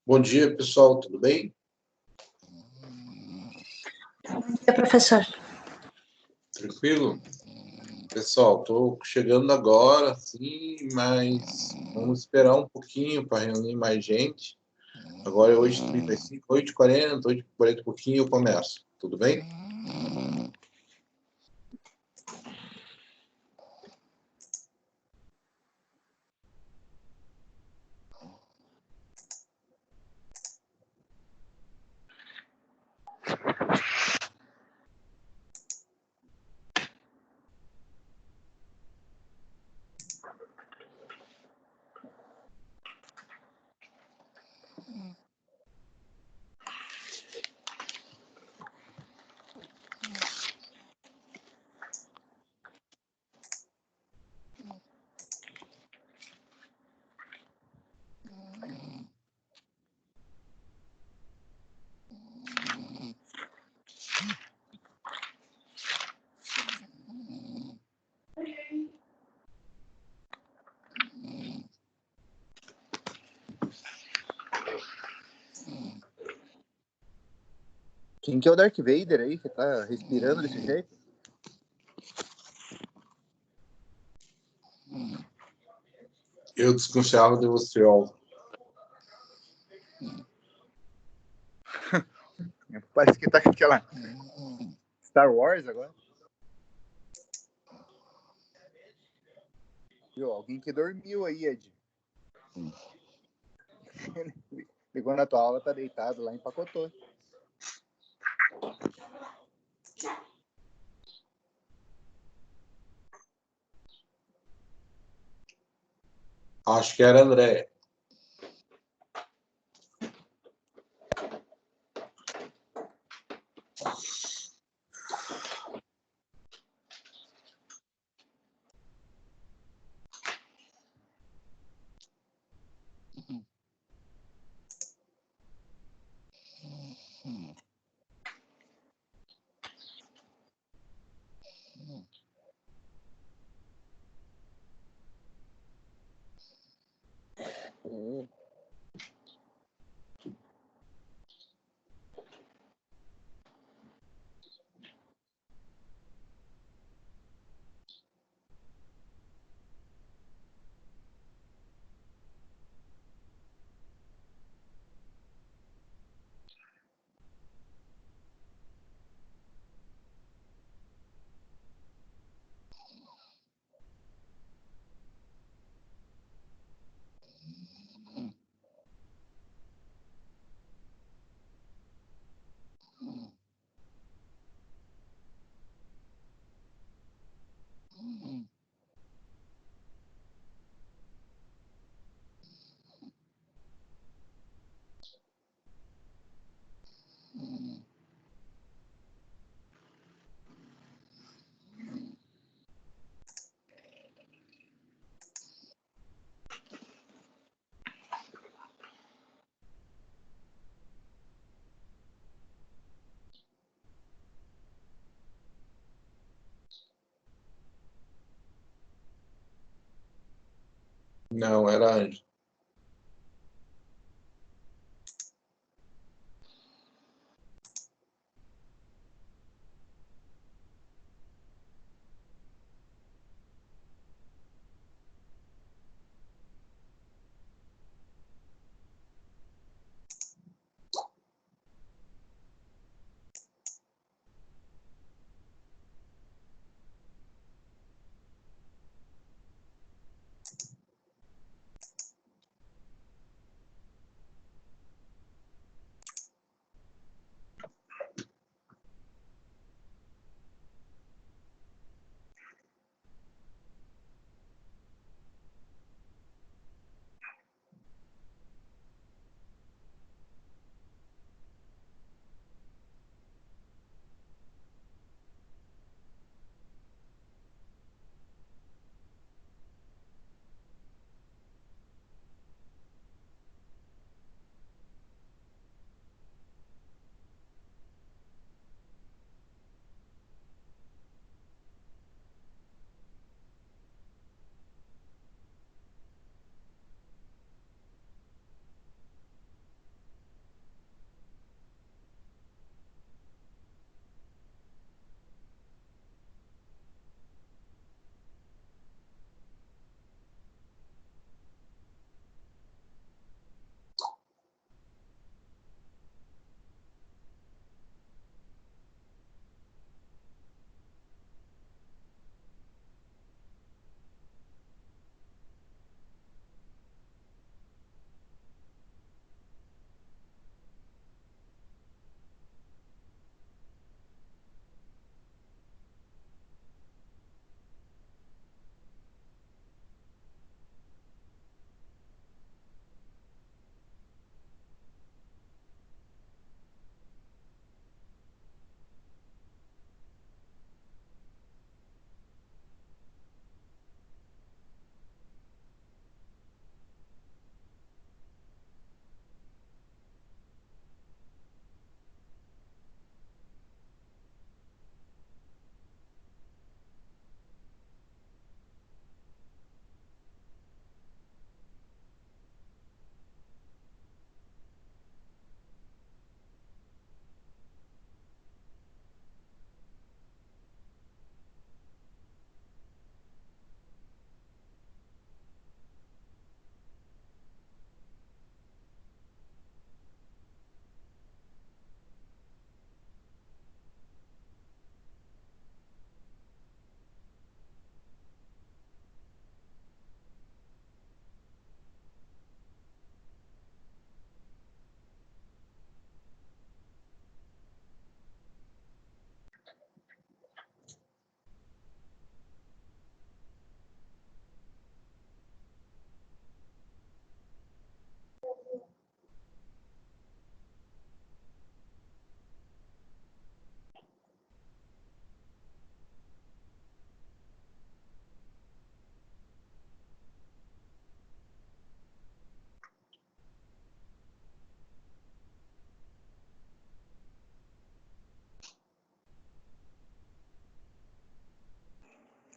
Bom dia, pessoal, tudo bem? Bom dia, professor. Tranquilo? Pessoal, estou chegando agora, sim, mas vamos esperar um pouquinho para reunir mais gente. Agora é 8h35, 8h40, 8h40 e pouquinho eu começo. Tudo bem? Quem que é o Darth Vader aí, que tá respirando desse jeito? Eu desconfiava de você, ó. Parece que tá com aquela Star Wars agora. Viu? Alguém que dormiu aí, Ed. Ligou na tua aula, tá deitado lá, empacotou. Acho que era André. Não, era Anjo.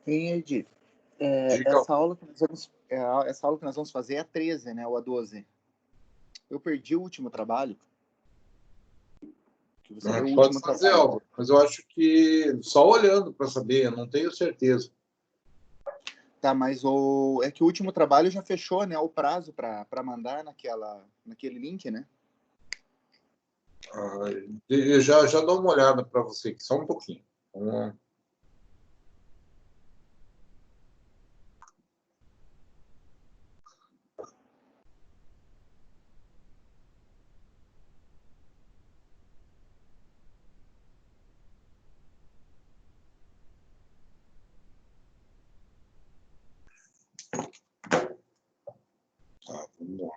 Hein, Edi? Diga. Essa aula que nós vamos fazer é a 13, né? Ou a 12. Eu perdi o último trabalho. Que você deu o Pode último fazer trabalho. algo, mas eu acho que só olhando para saber, eu não tenho certeza. Tá, mas é que o último trabalho já fechou, né? O prazo para mandar naquele link, né? Eu já dou uma olhada para você aqui, só um pouquinho. Vamos lá. Tá, vamos lá.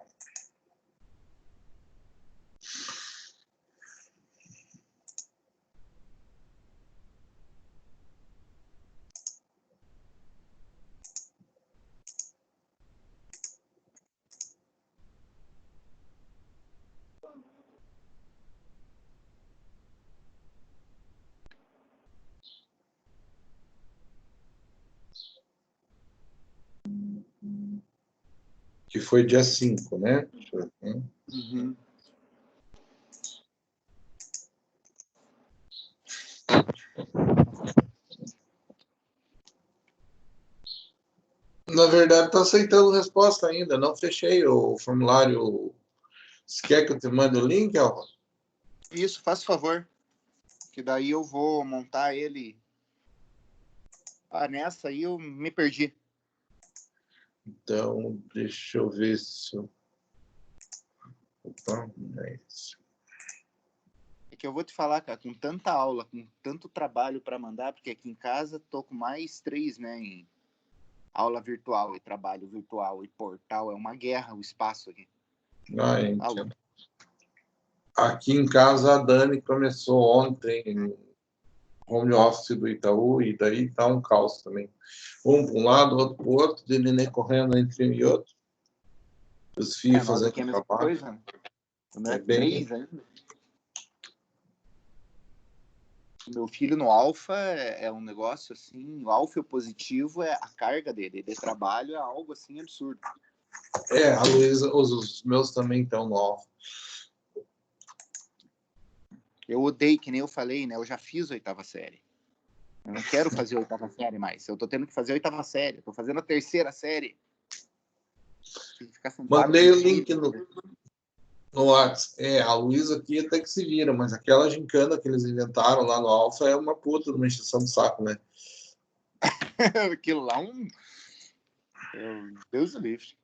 Que foi dia 5, né? Deixa eu ver. Uhum. Na verdade, está aceitando resposta ainda. Não fechei o formulário. Você quer que eu te mande o link, Alva? Isso, faz favor. Que daí eu vou montar ele. Ah, nessa aí eu me perdi. Então, deixa eu ver se... Opa, não é isso. É que eu vou te falar, cara, com tanta aula, com tanto trabalho para mandar, porque aqui em casa tô com mais 3, né, em aula virtual e trabalho virtual e portal. É uma guerra o espaço aqui. Então. Aqui em casa, a Dani começou ontem no home office do Itaú, e daí tá um caos também. Um para um lado, outro para o outro, de neném correndo entre um e outro. Os filhos Nós fazendo aqui é a mesma trabalho. coisa, né? O meu É é bem... 3 ainda. Meu filho no Alfa é um negócio assim, o Alfa positivo é a carga dele de trabalho, é algo assim absurdo. A Luísa, os meus também estão no alfa. Eu odeio, que nem eu falei, né? Eu já fiz a 8ª série. Eu não quero fazer a 8ª série mais. Eu tô tendo que fazer a 8ª série. Eu tô fazendo a 3ª série. Ficar sentado Mandei com o link filho. no WhatsApp. A Luísa aqui até que se vira, mas aquela gincana que eles inventaram lá no alfa é uma puta de uma encheção de saco, né? Aquilo lá Deus do livre.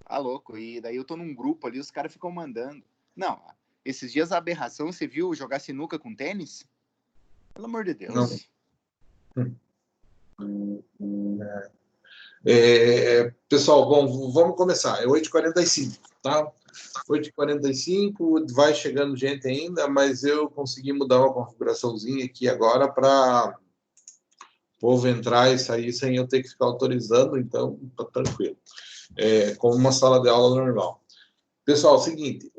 Tá louco. E daí eu tô num grupo ali, os caras ficam mandando. Não, esses dias a aberração, você viu jogar sinuca com tênis? Pelo amor de Deus. Pessoal, bom, vamos começar. É 8h45, tá? 8h45, vai chegando gente ainda, mas eu consegui mudar uma configuraçãozinha aqui agora para o povo entrar e sair sem eu ter que ficar autorizando, então tá tranquilo. Como uma sala de aula normal. Pessoal, é o seguinte,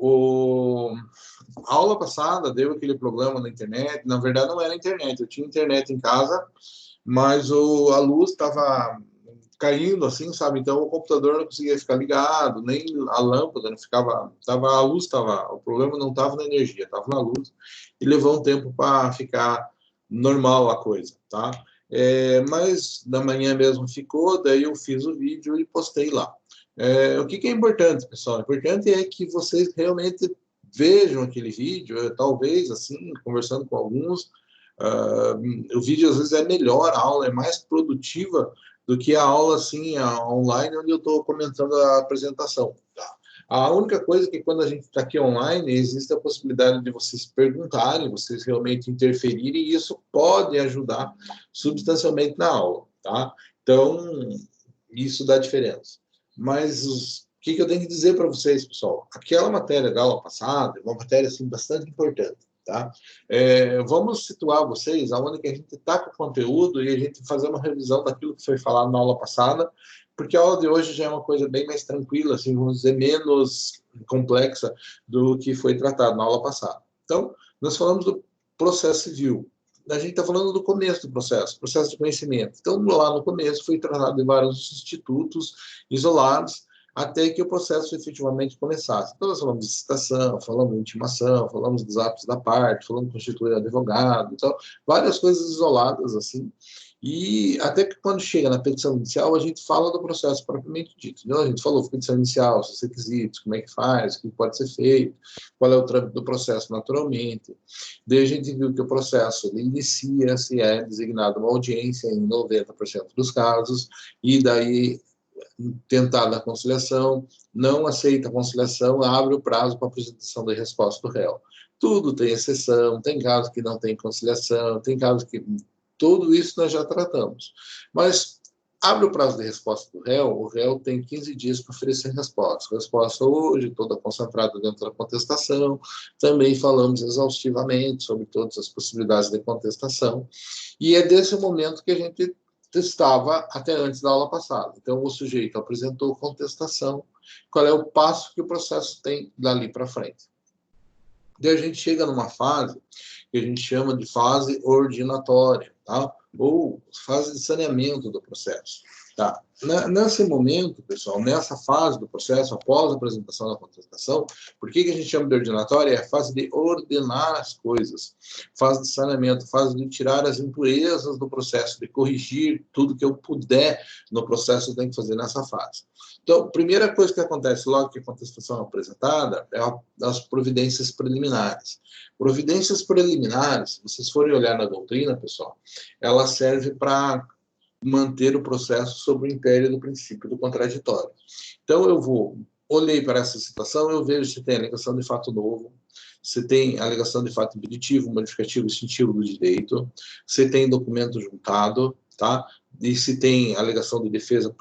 a aula passada deu aquele problema na internet. Na verdade, não era a internet, eu tinha internet em casa, mas a luz estava caindo, assim, sabe? Então o computador não conseguia ficar ligado, nem a lâmpada não ficava. A luz estava. O problema não estava na energia, estava na luz. E levou um tempo para ficar normal a coisa, tá? Mas da manhã mesmo ficou, daí eu fiz o vídeo e postei lá. O que é importante, pessoal? O importante é que vocês realmente vejam aquele vídeo, talvez, assim, conversando com alguns, o vídeo às vezes é melhor, a aula é mais produtiva do que a aula, assim, online, onde eu estou comentando a apresentação. Tá? A única coisa é que quando a gente está aqui online, existe a possibilidade de vocês perguntarem, vocês realmente interferirem, e isso pode ajudar substancialmente na aula, tá? Então, isso dá diferença. Mas o que eu tenho que dizer para vocês, pessoal? Aquela matéria da aula passada é uma matéria assim, bastante importante. Tá? Vamos situar vocês aonde que a gente está com o conteúdo e a gente fazer uma revisão daquilo que foi falado na aula passada, porque a aula de hoje já é uma coisa bem mais tranquila, assim, vamos dizer, menos complexa do que foi tratado na aula passada. Então, nós falamos do processo civil. a gente está falando do começo do processo de conhecimento. Então, lá no começo, foi tratado em vários institutos isolados, até que o processo efetivamente começasse. Então, nós falamos de citação, falamos de intimação, falamos dos atos da parte, falamos de constituir advogado, então, várias coisas isoladas, assim, e até que quando chega na petição inicial, a gente fala do processo propriamente dito. Então, a gente falou petição inicial, seus requisitos, como é que faz, o que pode ser feito, qual é o trâmite do processo naturalmente. Daí a gente viu que o processo ele inicia, se é designado uma audiência em 90% dos casos, e daí tentada a conciliação, não aceita a conciliação, abre o prazo para apresentação da resposta do réu. Tudo tem exceção, tem casos que não tem conciliação, tem casos que... Tudo isso nós já tratamos. Mas abre o prazo de resposta do réu, o réu tem 15 dias para oferecer resposta. Resposta hoje, toda concentrada dentro da contestação. Também falamos exaustivamente sobre todas as possibilidades de contestação. E é desse momento que a gente estava até antes da aula passada. Então, o sujeito apresentou contestação, qual é o passo que o processo tem dali para frente. Daí a gente chega numa fase que a gente chama de fase ordinatória, tá? Ou fase de saneamento do processo. Tá? Nesse momento, pessoal, nessa fase do processo, após a apresentação da contestação, por que a gente chama de ordinatória? É a fase de ordenar as coisas, fase de saneamento, fase de tirar as impurezas do processo, de corrigir tudo que eu puder no processo, eu tenho que fazer nessa fase. Então, a primeira coisa que acontece logo que a contestação é apresentada é as providências preliminares. Providências preliminares, se vocês forem olhar na doutrina, pessoal, ela serve para manter o processo sob o império do princípio do contraditório. Então, olhei para essa situação, eu vejo se tem alegação de fato novo, se tem alegação de fato impeditivo, modificativo, extintivo do direito, se tem documento juntado, tá? E se tem alegação de defesa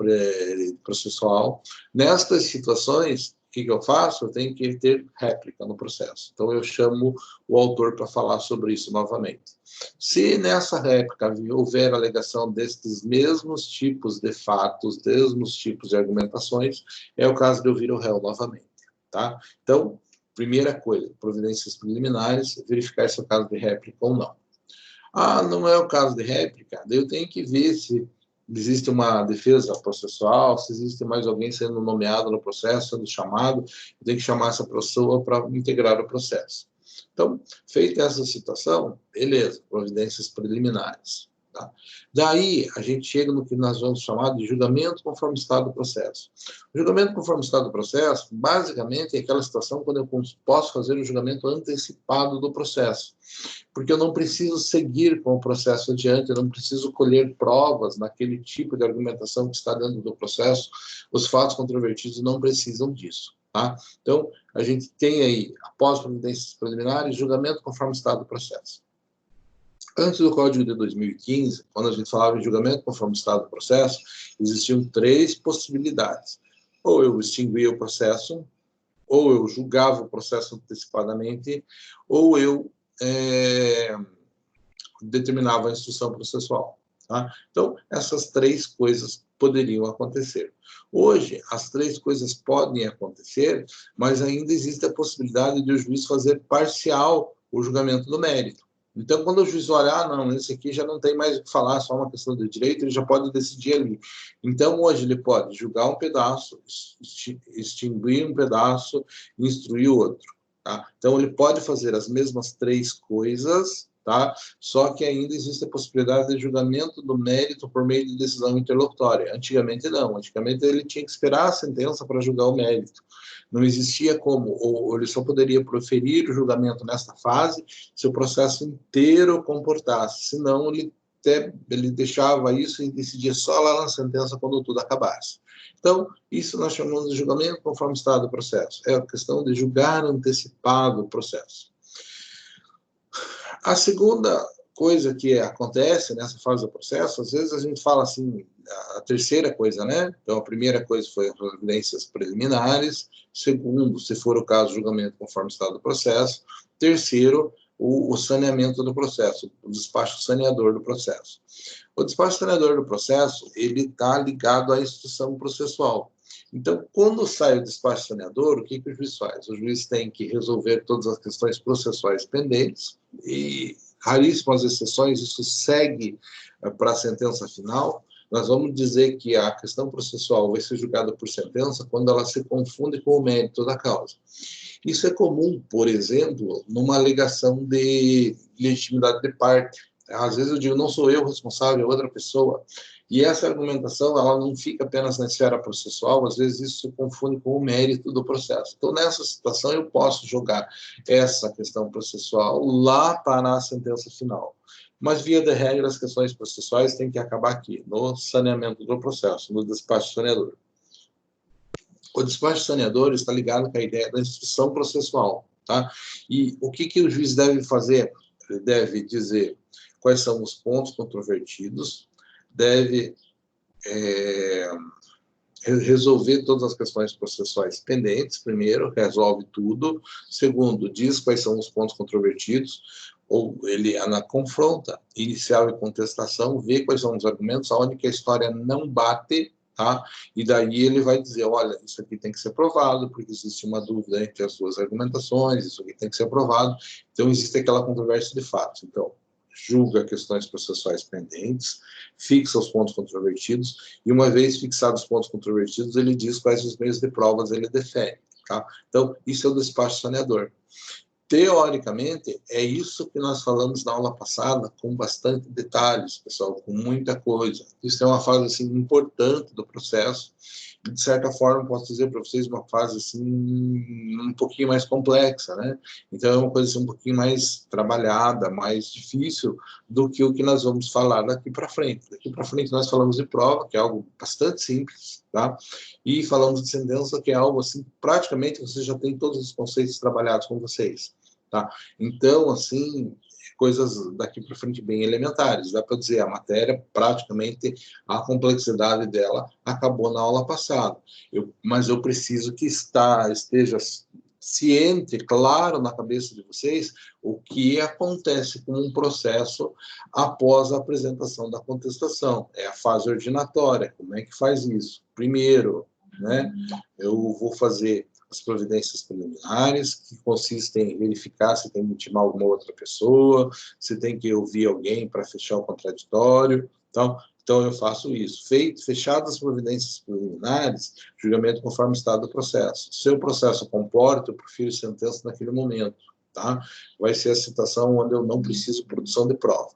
processual. Nestas situações, o que eu faço? Eu tenho que ter réplica no processo. Então, eu chamo o autor para falar sobre isso novamente. Se nessa réplica houver alegação destes mesmos tipos de fatos, mesmos tipos de argumentações, é o caso de ouvir o réu novamente. Tá? Então, primeira coisa, providências preliminares, verificar se é o caso de réplica ou não. Não é o caso de réplica, daí eu tenho que ver se existe uma defesa processual, se existe mais alguém sendo nomeado no processo, sendo chamado, eu tenho que chamar essa pessoa para integrar o processo. Então, feita essa situação, beleza, providências preliminares. Tá? Daí, a gente chega no que nós vamos chamar de julgamento conforme estado do processo. O julgamento conforme estado do processo, basicamente, é aquela situação quando eu posso fazer o julgamento antecipado do processo. Porque eu não preciso seguir com o processo adiante, eu não preciso colher provas naquele tipo de argumentação que está dentro do processo. Os fatos controvertidos não precisam disso. Tá? Então, a gente tem aí, após providências preliminares, julgamento conforme estado do processo. Antes do Código de 2015, quando a gente falava em julgamento conforme estado do processo, existiam 3 possibilidades. Ou eu extinguia o processo, ou eu julgava o processo antecipadamente, ou eu determinava a instrução processual. Tá? Então, essas 3 coisas poderiam acontecer. Hoje, as 3 coisas podem acontecer, mas ainda existe a possibilidade de o juiz fazer parcial o julgamento do mérito. Então, quando o juiz olhar, não, esse aqui já não tem mais o que falar, só uma questão de direito, ele já pode decidir ali. Então, hoje ele pode julgar um pedaço, extinguir um pedaço, instruir o outro. Tá? Então, ele pode fazer as mesmas 3 coisas, tá? Só que ainda existe a possibilidade de julgamento do mérito por meio de decisão interlocutória. Antigamente, não. Antigamente, ele tinha que esperar a sentença para julgar o mérito. Não existia como, ou ele só poderia proferir o julgamento nesta fase se o processo inteiro comportasse. Senão, ele deixava isso e decidia só lá na sentença quando tudo acabasse. Então, isso nós chamamos de julgamento conforme estado do processo. É a questão de julgar antecipado o processo. A segunda coisa que acontece nessa fase do processo, às vezes a gente fala assim, a terceira coisa, né? Então, a primeira coisa foi as providências preliminares. Segundo, se for o caso, julgamento conforme estado do processo. Terceiro, o saneamento do processo, o despacho saneador do processo. O despacho saneador do processo, ele está ligado à instrução processual. Então, quando sai o despacho saneador, o que o juiz faz? O juiz tem que resolver todas as questões processuais pendentes e raríssimas exceções, isso segue para a sentença final. Nós vamos dizer que a questão processual vai ser julgada por sentença quando ela se confunde com o mérito da causa. Isso é comum, por exemplo, numa alegação de legitimidade de parte. Às vezes eu digo, não sou eu responsável, é outra pessoa. E essa argumentação, ela não fica apenas na esfera processual, às vezes isso se confunde com o mérito do processo. Então, nessa situação, eu posso jogar essa questão processual lá para a sentença final. Mas, via de regra, as questões processuais têm que acabar aqui, no saneamento do processo, no despacho saneador. O despacho saneador está ligado com a ideia da instrução processual, tá? E o que o juiz deve fazer? Ele deve dizer quais são os pontos controvertidos, deve resolver todas as questões processuais pendentes, primeiro, resolve tudo. Segundo, diz quais são os pontos controvertidos, ou ele confronta inicial e contestação, vê quais são os argumentos, aonde que a história não bate, tá? E daí ele vai dizer, olha, isso aqui tem que ser provado, porque existe uma dúvida entre as suas argumentações, isso aqui tem que ser provado. Então, existe aquela controvérsia de fato. Então, julga questões processuais pendentes, fixa os pontos controvertidos, e uma vez fixados os pontos controvertidos, ele diz quais os meios de provas ele defere, tá? Então, isso é o despacho saneador. Teoricamente, é isso que nós falamos na aula passada, com bastante detalhes, pessoal, com muita coisa. Isso é uma fase assim, importante do processo, e, de certa forma, posso dizer para vocês, uma fase assim, um pouquinho mais complexa, né? Então, é uma coisa assim, um pouquinho mais trabalhada, mais difícil do que o que nós vamos falar daqui para frente. Daqui para frente, nós falamos de prova, que é algo bastante simples, tá? E falamos de sentença, que é algo assim, praticamente você já tem todos os conceitos trabalhados com vocês, tá? Então, assim, coisas daqui para frente bem elementares. Dá para dizer, a matéria, praticamente, a complexidade dela acabou na aula passada. Mas eu preciso que esteja ciente, claro, na cabeça de vocês, o que acontece com um processo após a apresentação da contestação. É a fase ordinatória. Como é que faz isso? Primeiro, né, eu vou fazer as providências preliminares, que consistem em verificar se tem que intimar alguma outra pessoa, se tem que ouvir alguém para fechar o contraditório. Então, eu faço isso. Fechadas as providências preliminares, julgamento conforme o estado do processo. Se o processo comporta, eu prefiro sentença naquele momento, tá? Vai ser a citação onde eu não preciso produção de prova.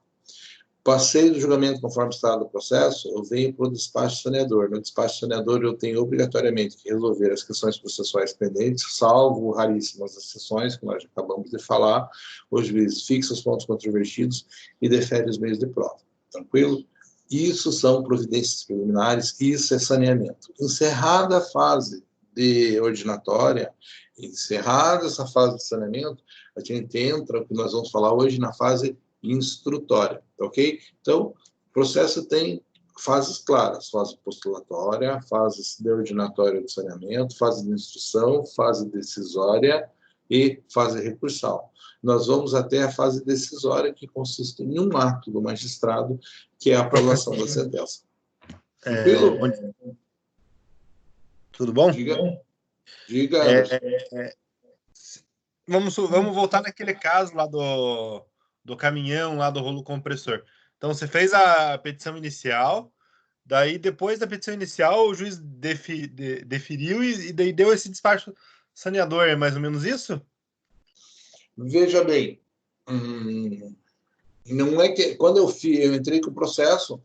Passei do julgamento conforme o estado do processo, eu venho para o despacho saneador. No despacho saneador, eu tenho obrigatoriamente que resolver as questões processuais pendentes, salvo raríssimas exceções, que nós já acabamos de falar. O juiz fixa os pontos controvertidos e defere os meios de prova. Tranquilo? Isso são providências preliminares, isso é saneamento. Encerrada a fase de ordinatória, encerrada essa fase de saneamento, a gente entra, o que nós vamos falar hoje, na fase instrutória, ok? Então, o processo tem fases claras, fase postulatória, fase de ordinatória de saneamento, fase de instrução, fase decisória e fase recursal. Nós vamos até a fase decisória, que consiste em um ato do magistrado, que é a aprovação da sentença. Tranquilo? Tudo bom? Diga, Vamos voltar naquele caso lá do caminhão, lá do rolo compressor. Então, você fez a petição inicial, daí, depois da petição inicial, o juiz deferiu e daí deu esse despacho saneador, é mais ou menos isso? Veja bem, não é que quando eu entrei com o processo,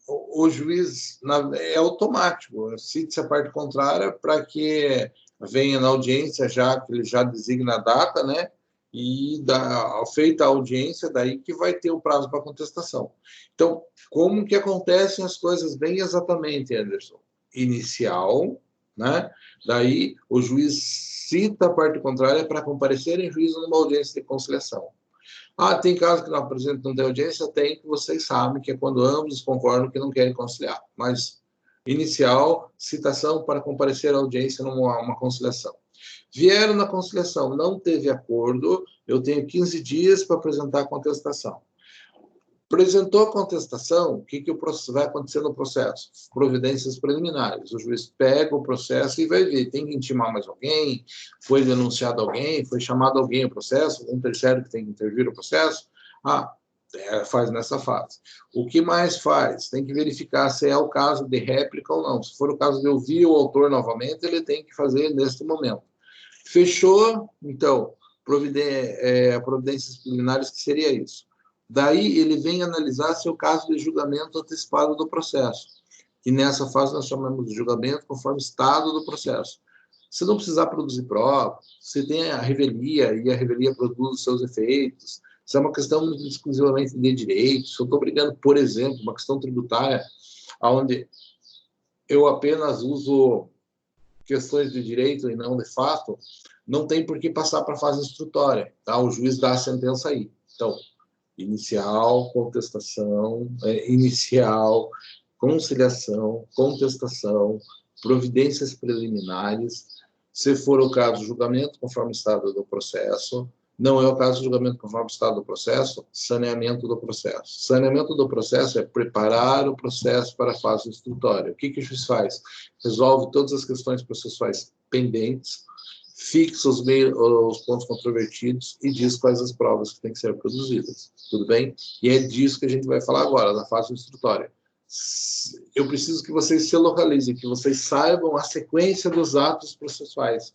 o juiz é automático, cite-se a parte contrária para que venha na audiência já, que ele já designa a data, né? E feita a audiência, daí que vai ter o prazo para contestação. Então, como que acontecem as coisas bem exatamente, Anderson? Inicial, né? Daí o juiz cita a parte contrária para comparecer em juízo numa audiência de conciliação. Tem casos que não apresentam de audiência? Tem, que vocês sabem que é quando ambos concordam que não querem conciliar. Mas, inicial, citação para comparecer à audiência numa conciliação. Vieram na conciliação, não teve acordo, eu tenho 15 dias para apresentar a contestação. Apresentou a contestação, o que vai acontecer no processo? Providências preliminares. O juiz pega o processo e vai ver, tem que intimar mais alguém, foi denunciado alguém, foi chamado alguém ao processo, um terceiro que tem que intervir no processo. Faz nessa fase. O que mais faz? Tem que verificar se é o caso de réplica ou não. Se for o caso de ouvir o autor novamente, ele tem que fazer neste momento. Fechou, então, providências preliminares, que seria isso. Daí, ele vem analisar se é o caso de julgamento antecipado do processo. E nessa fase nós chamamos de julgamento conforme estado do processo. Se não precisar produzir prova, se tem a revelia e a revelia produz os seus efeitos, se é uma questão exclusivamente de direito, se eu estou brigando, por exemplo, uma questão tributária, onde eu apenas uso questões de direito e não de fato, não tem por que passar para a fase instrutória. Tá? O juiz dá a sentença aí. Então, inicial, contestação, inicial, conciliação, contestação, providências preliminares. Se for o caso, julgamento conforme o estado do processo. Não é o caso de julgamento conforme o estado do processo, saneamento do processo. Saneamento do processo é preparar o processo para a fase instrutória. O que o juiz faz? Resolve todas as questões processuais pendentes, fixa os pontos controvertidos e diz quais as provas que têm que ser produzidas. Tudo bem? E é disso que a gente vai falar agora, na fase instrutória. Eu preciso que vocês se localizem, que vocês saibam a sequência dos atos processuais.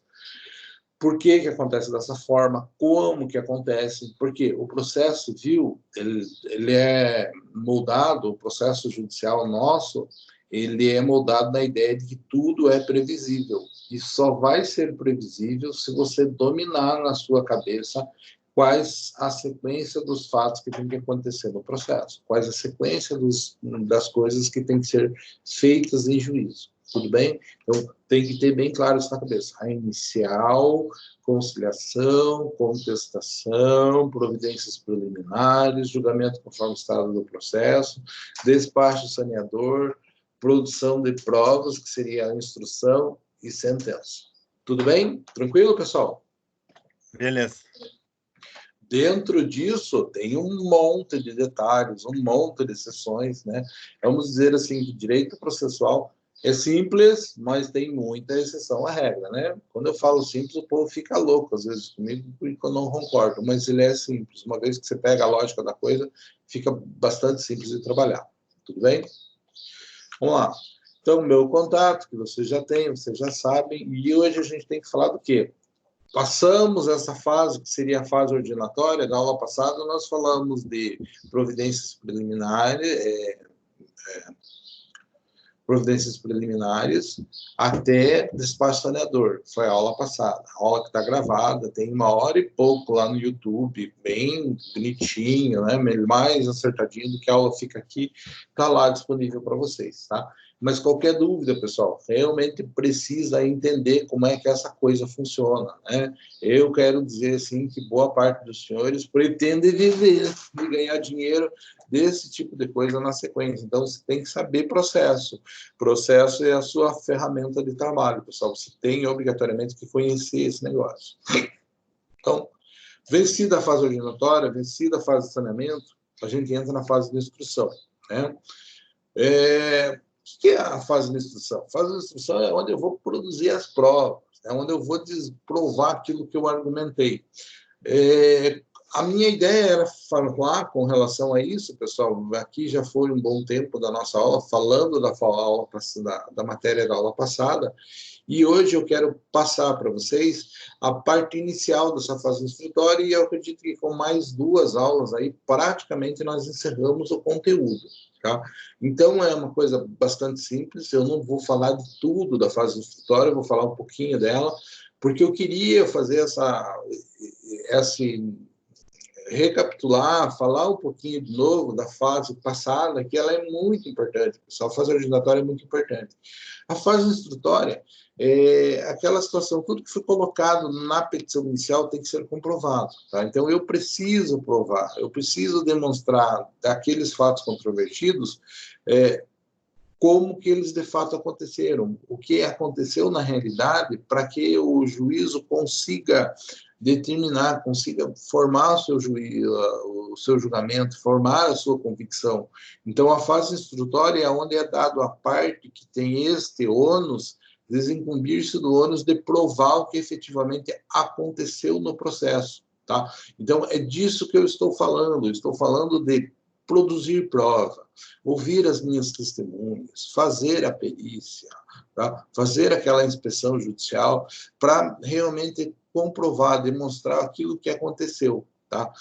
Por que acontece dessa forma? Como que acontece? Porque o processo civil, ele é moldado, o processo judicial nosso, ele é moldado na ideia de que tudo é previsível. E só vai ser previsível se você dominar na sua cabeça quais a sequência dos fatos que tem que acontecer no processo, quais a sequência das coisas que tem que ser feitas em juízo. Tudo bem? Então, tem que ter bem claro isso na cabeça. A inicial, conciliação, contestação, providências preliminares, julgamento conforme o estado do processo, despacho saneador, produção de provas, que seria a instrução, e sentença. Tudo bem? Tranquilo, pessoal? Beleza. Dentro disso, tem um monte de detalhes, um monte de exceções, né? Vamos dizer assim, que direito processual é simples, mas tem muita exceção à regra, né? Quando eu falo simples, o povo fica louco, às vezes, comigo, porque eu não concordo, mas ele é simples. Uma vez que você pega a lógica da coisa, fica bastante simples de trabalhar. Tudo bem? Vamos lá. Então, meu contato, que vocês já têm, vocês já sabem, e hoje a gente tem que falar do quê? Passamos essa fase, que seria a fase ordinatória. Na aula passada, nós falamos de providências preliminares até despacho saneador. Foi a aula passada. A aula que está gravada, tem 1h e pouco lá no YouTube, bem bonitinho, né? Mais acertadinho do que a aula fica aqui, está lá disponível para vocês, tá? Mas qualquer dúvida, pessoal, realmente precisa entender como é que essa coisa funciona, né? Eu quero dizer, assim, que boa parte dos senhores pretende viver e ganhar dinheiro desse tipo de coisa na sequência. Então, você tem que saber processo. Processo é a sua ferramenta de trabalho, pessoal. Você tem, obrigatoriamente, que conhecer esse negócio. Então, vencida a fase ordinatória, vencida a fase de saneamento, a gente entra na fase de instrução, né? O que é a fase de instrução? A fase de instrução é onde eu vou produzir as provas, é onde eu vou provar aquilo que eu argumentei. A minha ideia era falar com relação a isso, pessoal. Aqui já foi um bom tempo da nossa aula, falando da matéria da aula passada, e hoje eu quero passar para vocês a parte inicial dessa fase instrutória, e eu acredito que com mais 2 aulas aí, praticamente nós encerramos o conteúdo. Tá? Então, é uma coisa bastante simples. Eu não vou falar de tudo da fase instrutória, eu vou falar um pouquinho dela, porque eu queria fazer recapitular, falar um pouquinho de novo da fase passada, que ela é muito importante, pessoal. A fase ordinatória é muito importante. A fase instrutória é aquela situação, tudo que foi colocado na petição inicial tem que ser comprovado. Tá? Então, eu preciso provar, eu preciso demonstrar daqueles fatos controvertidos como que eles de fato aconteceram, o que aconteceu na realidade, para que o juízo consiga determinar, consiga formar o seu julgamento, formar a sua convicção. Então, a fase instrutória é onde é dado a parte que tem este ônus, desincumbir-se do ônus de provar o que efetivamente aconteceu no processo. Tá? Então, é disso que eu estou falando de produzir prova, ouvir as minhas testemunhas, fazer a perícia, tá? Fazer aquela inspeção judicial para realmente comprovar, demonstrar aquilo que aconteceu. Tá?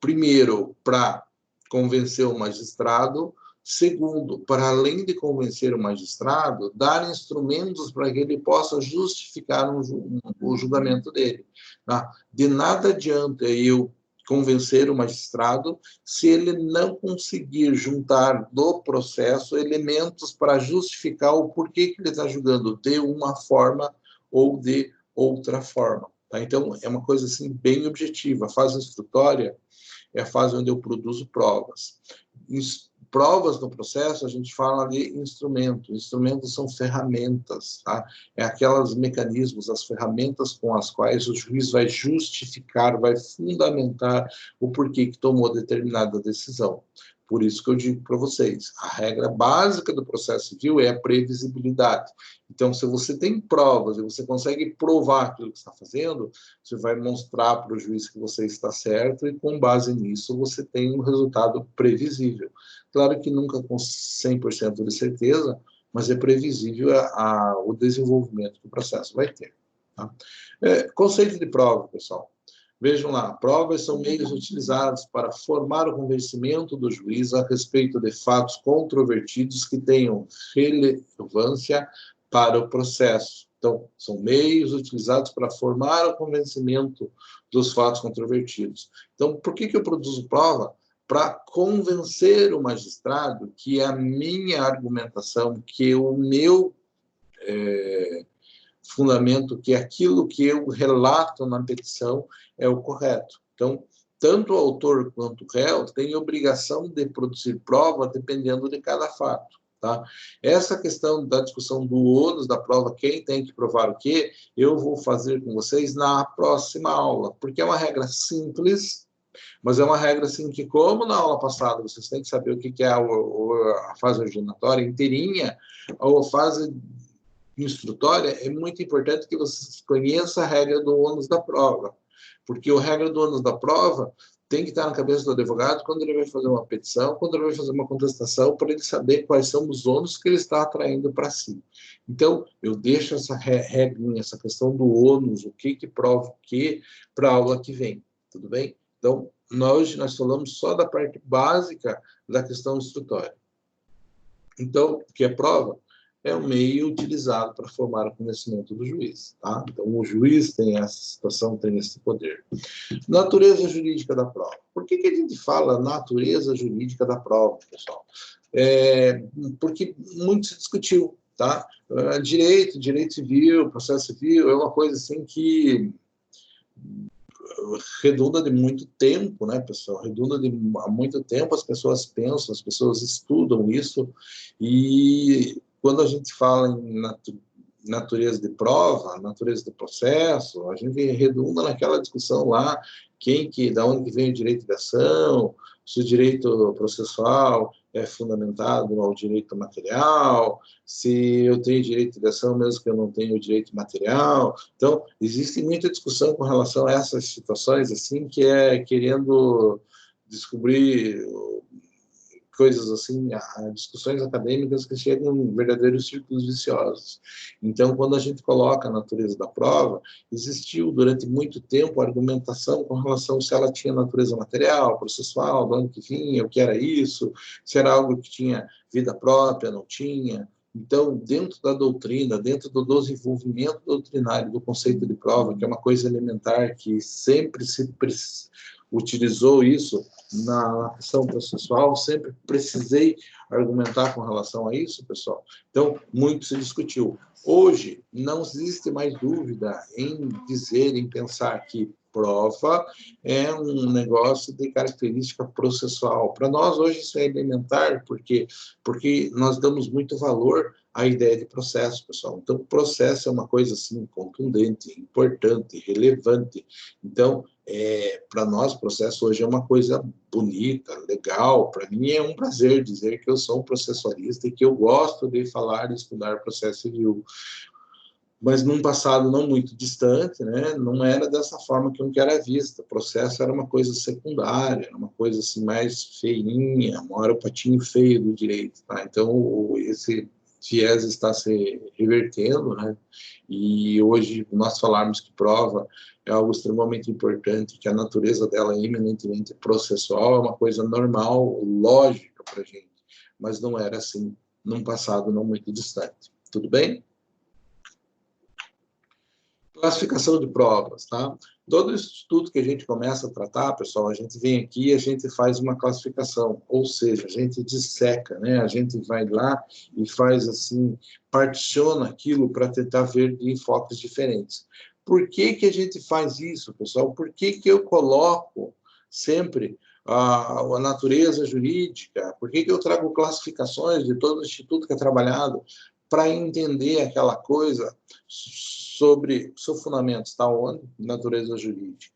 Primeiro, para convencer o magistrado. Segundo, para além de convencer o magistrado, dar instrumentos para que ele possa justificar o julgamento dele. Tá? De nada adianta eu convencer o magistrado se ele não conseguir juntar do processo elementos para justificar o porquê que ele está julgando de uma forma ou de outra forma. Tá? Então, é uma coisa assim bem objetiva. A fase instrutória é a fase onde eu produzo provas. Provas no processo, a gente fala de instrumento. Instrumentos são ferramentas, tá? É aqueles mecanismos, as ferramentas com as quais o juiz vai justificar, vai fundamentar o porquê que tomou determinada decisão. Por isso que eu digo para vocês, a regra básica do processo civil é a previsibilidade. Então, se você tem provas e você consegue provar aquilo que está fazendo, você vai mostrar para o juiz que você está certo e, com base nisso, você tem um resultado previsível. Claro que nunca com 100% de certeza, mas é previsível o desenvolvimento que o processo vai ter. Tá? Conceito de prova, pessoal. Vejam lá, provas são meios utilizados para formar o convencimento do juiz a respeito de fatos controvertidos que tenham relevância para o processo. Então, são meios utilizados para formar o convencimento dos fatos controvertidos. Então, por que eu produzo prova? Para convencer o magistrado que a minha argumentação, que o meu fundamento, que aquilo que eu relato na petição é o correto. Então, tanto o autor quanto o réu têm obrigação de produzir prova dependendo de cada fato. Tá? Essa questão da discussão do ônus da prova, quem tem que provar o quê, eu vou fazer com vocês na próxima aula, porque é uma regra simples, mas é uma regra assim que, como na aula passada vocês têm que saber o que é a fase originatória inteirinha, a fase instrutória, é muito importante que vocês conheçam a regra do ônus da prova, porque a regra do ônus da prova tem que estar na cabeça do advogado quando ele vai fazer uma petição, quando ele vai fazer uma contestação, para ele saber quais são os ônus que ele está atraindo para si. Então, eu deixo essa regrinha, essa questão do ônus, o que prova o que, para a aula que vem, tudo bem? Então, hoje nós falamos só da parte básica da questão instrutória. Então, o que é prova? É um meio utilizado para formar o conhecimento do juiz. Tá? Então, o juiz tem essa situação, tem esse poder. Natureza jurídica da prova. Por que a gente fala natureza jurídica da prova, pessoal? Porque muito se discutiu. Tá? Direito civil, processo civil, é uma coisa assim que redunda de muito tempo, né, pessoal? Redunda há muito tempo, as pessoas pensam, as pessoas estudam isso, e quando a gente fala em natureza de prova, natureza de processo, a gente redunda naquela discussão lá, da onde vem o direito de ação, se o direito processual é fundamentado no direito material, se eu tenho direito de ação mesmo que eu não tenho direito material. Então, existe muita discussão com relação a essas situações, assim, que é querendo descobrir coisas assim, discussões acadêmicas que chegam em verdadeiros círculos viciosos. Então, quando a gente coloca a natureza da prova, existiu durante muito tempo a argumentação com relação se ela tinha natureza material, processual, de onde que vinha, o que era isso, se era algo que tinha vida própria, não tinha. Então, dentro da doutrina, dentro do desenvolvimento doutrinário do conceito de prova, que é uma coisa elementar, que sempre se utilizou isso na questão processual, sempre precisei argumentar com relação a isso, pessoal. Então, muito se discutiu. Hoje, não existe mais dúvida em dizer, em pensar que Prova é um negócio de característica processual. Para nós, hoje, isso é elementar, porque nós damos muito valor à ideia de processo, pessoal. Então, o processo é uma coisa, assim, contundente, importante, relevante. Então, para nós, o processo hoje é uma coisa bonita, legal. Para mim, é um prazer dizer que eu sou um processualista e que eu gosto de falar e estudar processo civil. Mas num passado não muito distante, né, não era dessa forma que era vista. O processo era uma coisa secundária, era uma coisa assim mais feinha, era o patinho feio do direito. Tá? Então, esse viés está se revertendo, né? E hoje nós falarmos que prova é algo extremamente importante, que a natureza dela é eminentemente processual, é uma coisa normal, lógica para a gente, mas não era assim num passado não muito distante. Tudo bem? Classificação de provas, tá? Todo estudo que a gente começa a tratar, pessoal, a gente vem aqui e a gente faz uma classificação, ou seja, a gente disseca, né? A gente vai lá e faz assim, particiona aquilo para tentar ver de enfoques diferentes. Por que que a gente faz isso, pessoal? Por que que eu coloco sempre a natureza jurídica? Por que que eu trago classificações de todo o instituto que é trabalhado para entender aquela coisa sobre seu fundamento está onde? Natureza jurídica.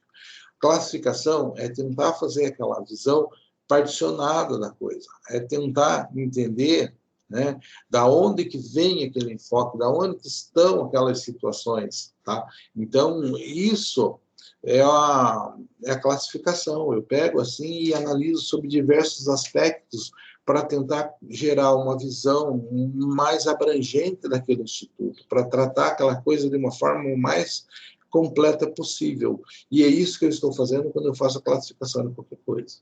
Classificação é tentar fazer aquela visão particionada da coisa, é tentar entender, né, da onde que vem aquele enfoque, da onde que estão aquelas situações, tá? Então, isso é a classificação. Eu pego assim e analiso sobre diversos aspectos para tentar gerar uma visão mais abrangente daquele instituto, para tratar aquela coisa de uma forma mais completa possível. E é isso que eu estou fazendo quando eu faço a classificação de qualquer coisa.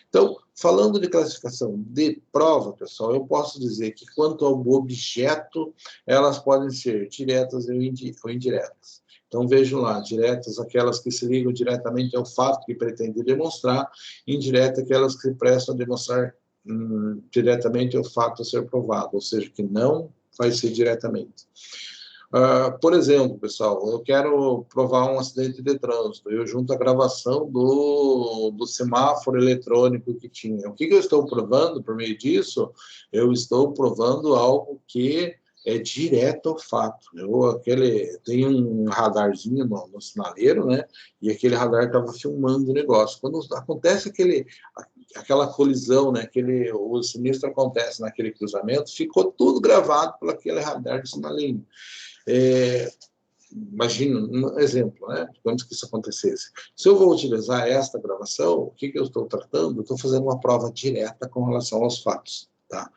Então, falando de classificação de prova, pessoal, eu posso dizer que quanto ao objeto, elas podem ser diretas ou indiretas. Então, vejam lá, diretas, aquelas que se ligam diretamente ao fato que pretende demonstrar, indiretas, aquelas que prestam a demonstrar diretamente ao fato a ser provado, ou seja, que não vai ser diretamente. Por exemplo, pessoal, eu quero provar um acidente de trânsito, eu junto a gravação do semáforo eletrônico que tinha. O que eu estou provando por meio disso? Eu estou provando algo que é direto ao fato. Tem um radarzinho no sinaleiro, né? E aquele radar estava filmando o negócio. Quando acontece aquela colisão, né? O sinistro acontece naquele cruzamento, ficou tudo gravado por aquele radar de sinaleirinho. Imagina um exemplo, né? Digamos que isso acontecesse. Se eu vou utilizar esta gravação, o que eu estou tratando? Eu estou fazendo uma prova direta com relação aos fatos. Tá?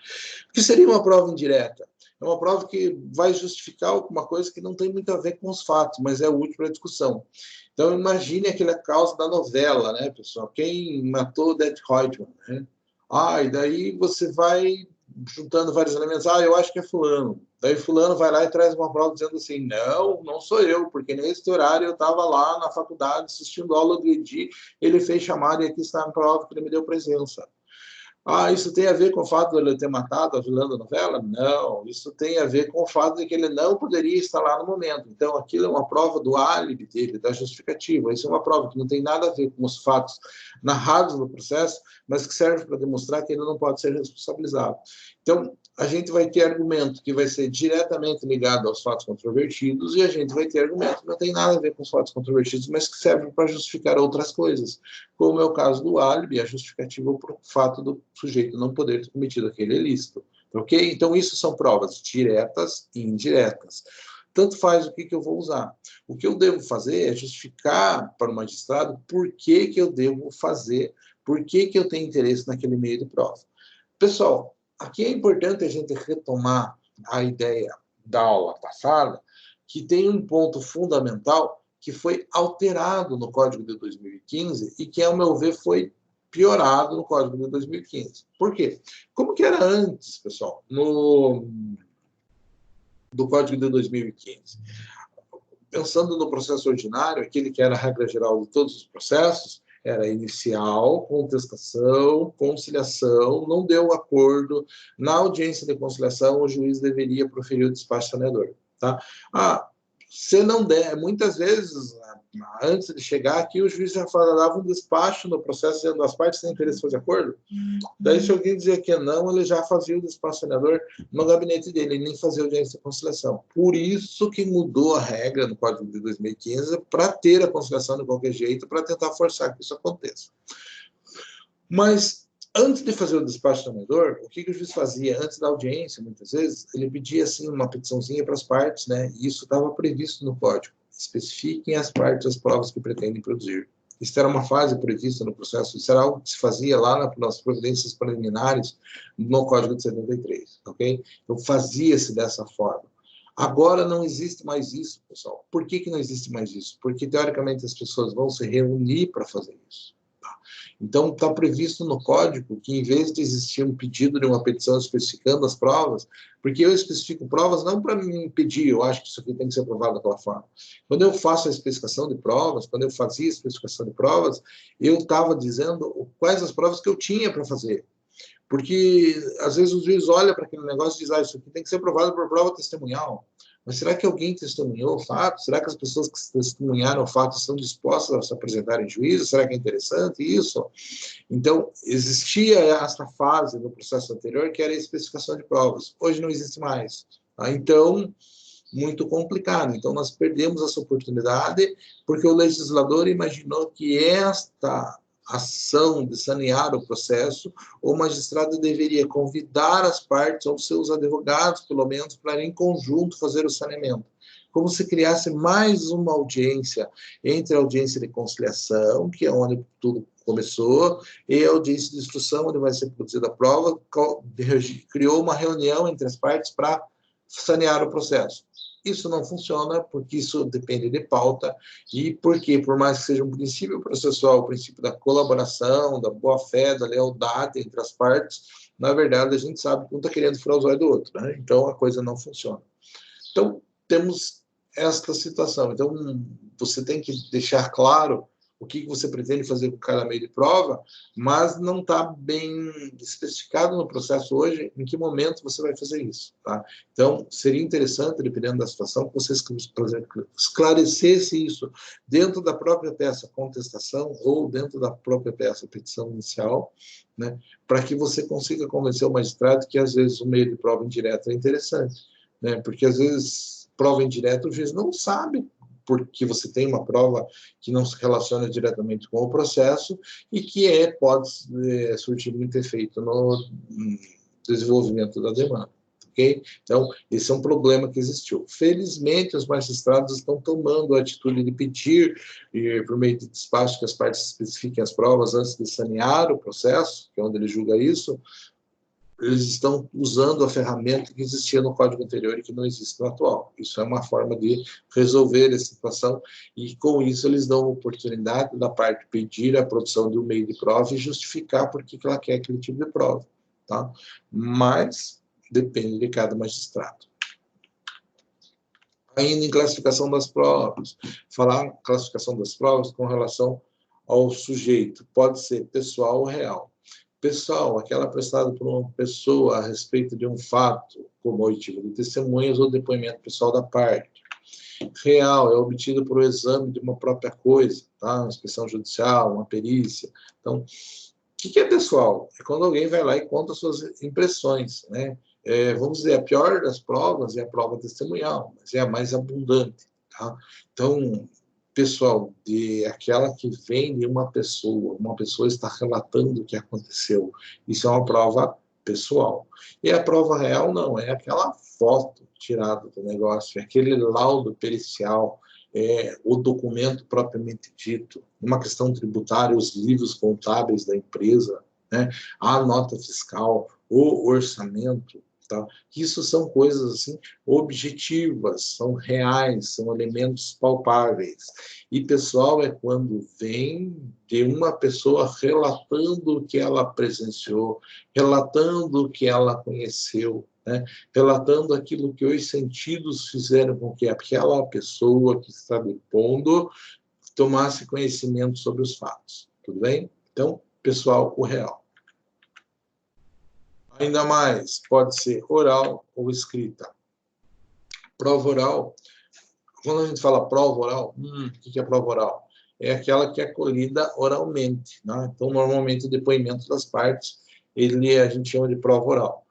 O que seria uma prova indireta? É uma prova que vai justificar alguma coisa que não tem muito a ver com os fatos, mas é útil para a discussão. Então, imagine aquela causa da novela, né, pessoal? Quem matou Odete Roitman, né? E daí você vai juntando vários elementos. Eu acho que é fulano. Daí fulano vai lá e traz uma prova dizendo assim, não sou eu, porque nesse horário eu estava lá na faculdade assistindo aula do Edi, ele fez chamada e aqui está a prova que ele me deu presença. Isso tem a ver com o fato de ele ter matado a vilã da novela? Não, isso tem a ver com o fato de que ele não poderia estar lá no momento. Então, aquilo é uma prova do álibi dele, da justificativa. Isso é uma prova que não tem nada a ver com os fatos narrados no processo, mas que serve para demonstrar que ele não pode ser responsabilizado. Então, a gente vai ter argumento que vai ser diretamente ligado aos fatos controvertidos e a gente vai ter argumento que não tem nada a ver com os fatos controvertidos, mas que serve para justificar outras coisas, como é o caso do álibi, a justificativa por o fato do sujeito não poder ter cometido aquele ilícito. Ok? Então, isso são provas diretas e indiretas. Tanto faz o que eu vou usar. O que eu devo fazer é justificar para o magistrado por que eu devo fazer, por que eu tenho interesse naquele meio de prova. Pessoal, aqui é importante a gente retomar a ideia da aula passada, que tem um ponto fundamental que foi alterado no Código de 2015 e que, ao meu ver, foi piorado no Código de 2015. Por quê? Como que era antes, pessoal, do Código de 2015? Pensando no processo ordinário, aquele que era a regra geral de todos os processos, era inicial, contestação, conciliação, não deu acordo. Na audiência de conciliação, o juiz deveria proferir o despacho saneador. Tá? Se não der, muitas vezes, Antes de chegar aqui, o juiz já dava um despacho no processo, dizendo as partes têm interesse em fazer acordo. Daí, se alguém dizia que não, ele já fazia o despacho sancionador no gabinete dele, ele nem fazia audiência de conciliação. Por isso que mudou a regra no Código de 2015 para ter a conciliação de qualquer jeito, para tentar forçar que isso aconteça. Mas, antes de fazer o despacho sancionador, o que o juiz fazia antes da audiência, muitas vezes, ele pedia assim, uma petiçãozinha para as partes, né? E isso estava previsto no Código. Especifiquem as partes das provas que pretendem produzir. Isso era uma fase prevista no processo, isso era algo que se fazia lá nas providências preliminares no Código de 73, ok? Então, fazia-se dessa forma. Agora não existe mais isso, pessoal. Por que não existe mais isso? Porque, teoricamente, as pessoas vão se reunir para fazer isso. Então, está previsto no Código que, em vez de existir um pedido de uma petição especificando as provas, porque eu especifico provas não para me impedir, eu acho que isso aqui tem que ser aprovado daquela forma. Quando eu faço a especificação de provas, quando eu fazia a especificação de provas, eu estava dizendo quais as provas que eu tinha para fazer. Porque, às vezes, o juiz olha para aquele negócio e diz, isso aqui tem que ser aprovado por prova testemunhal. Mas será que alguém testemunhou o fato? Será que as pessoas que testemunharam o fato estão dispostas a se apresentar em juízo? Será que é interessante isso? Então, existia essa fase no processo anterior que era a especificação de provas. Hoje não existe mais. Tá? Então, muito complicado. Então, nós perdemos essa oportunidade porque o legislador imaginou que esta ação de sanear o processo, o magistrado deveria convidar as partes ou seus advogados, pelo menos, para em conjunto fazer o saneamento. Como se criasse mais uma audiência entre a audiência de conciliação, que é onde tudo começou, e a audiência de instrução, onde vai ser produzida a prova, criou uma reunião entre as partes para sanear o processo. Isso não funciona, porque isso depende de pauta, e porque, por mais que seja um princípio processual, o princípio da colaboração, da boa-fé, da lealdade entre as partes, na verdade, a gente sabe que um está querendo furar os olhos do outro, né? Então, a coisa não funciona. Então, temos esta situação. Então, você tem que deixar claro o que você pretende fazer com cada meio de prova, mas não está bem especificado no processo hoje em que momento você vai fazer isso. Tá? Então, seria interessante, dependendo da situação, que você, por exemplo, esclarecesse isso dentro da própria peça contestação ou dentro da própria peça petição inicial, né, para que você consiga convencer o magistrado que, às vezes, o meio de prova indireta é interessante, né, porque, às vezes, prova indireta, o juiz não sabe porque você tem uma prova que não se relaciona diretamente com o processo e que pode surtir muito efeito no desenvolvimento da demanda. Okay? Então, esse é um problema que existiu. Felizmente, os magistrados estão tomando a atitude de pedir, por meio de despacho, que as partes especifiquem as provas antes de sanear o processo, que é onde ele julga isso. Eles estão usando a ferramenta que existia no Código anterior e que não existe no atual. Isso é uma forma de resolver a situação e, com isso, eles dão a oportunidade da parte pedir a produção de um meio de prova e justificar por que ela quer aquele tipo de prova. Tá? Mas depende de cada magistrado. Ainda em classificação das provas, falar classificação das provas com relação ao sujeito, pode ser pessoal ou real. Pessoal, aquela prestada por uma pessoa a respeito de um fato, como oitiva de testemunhas ou depoimento pessoal da parte. Real é obtido por o exame de uma própria coisa, tá? Uma inspeção judicial, uma perícia. Então, o que é pessoal? É quando alguém vai lá e conta suas impressões, né? Vamos dizer, a pior das provas é a prova testemunhal, mas é a mais abundante, tá? Então, pessoal, de aquela que vem de uma pessoa está relatando o que aconteceu. Isso é uma prova pessoal. E a prova real não, é aquela foto tirada do negócio, é aquele laudo pericial, o documento propriamente dito, uma questão tributária, os livros contábeis da empresa, né, a nota fiscal, o orçamento. Tá? Isso são coisas assim objetivas, são reais, são elementos palpáveis. E pessoal é quando vem de uma pessoa relatando o que ela presenciou, relatando o que ela conheceu, né? Relatando aquilo que os sentidos fizeram com que aquela pessoa que está depondo tomasse conhecimento sobre os fatos. Tudo bem? Então, pessoal, o real. Ainda mais, pode ser oral ou escrita. Prova oral, Quando a gente fala prova oral, o que é prova oral? É aquela que é colhida oralmente, né? Então, normalmente, o depoimento das partes, a gente chama de prova oral.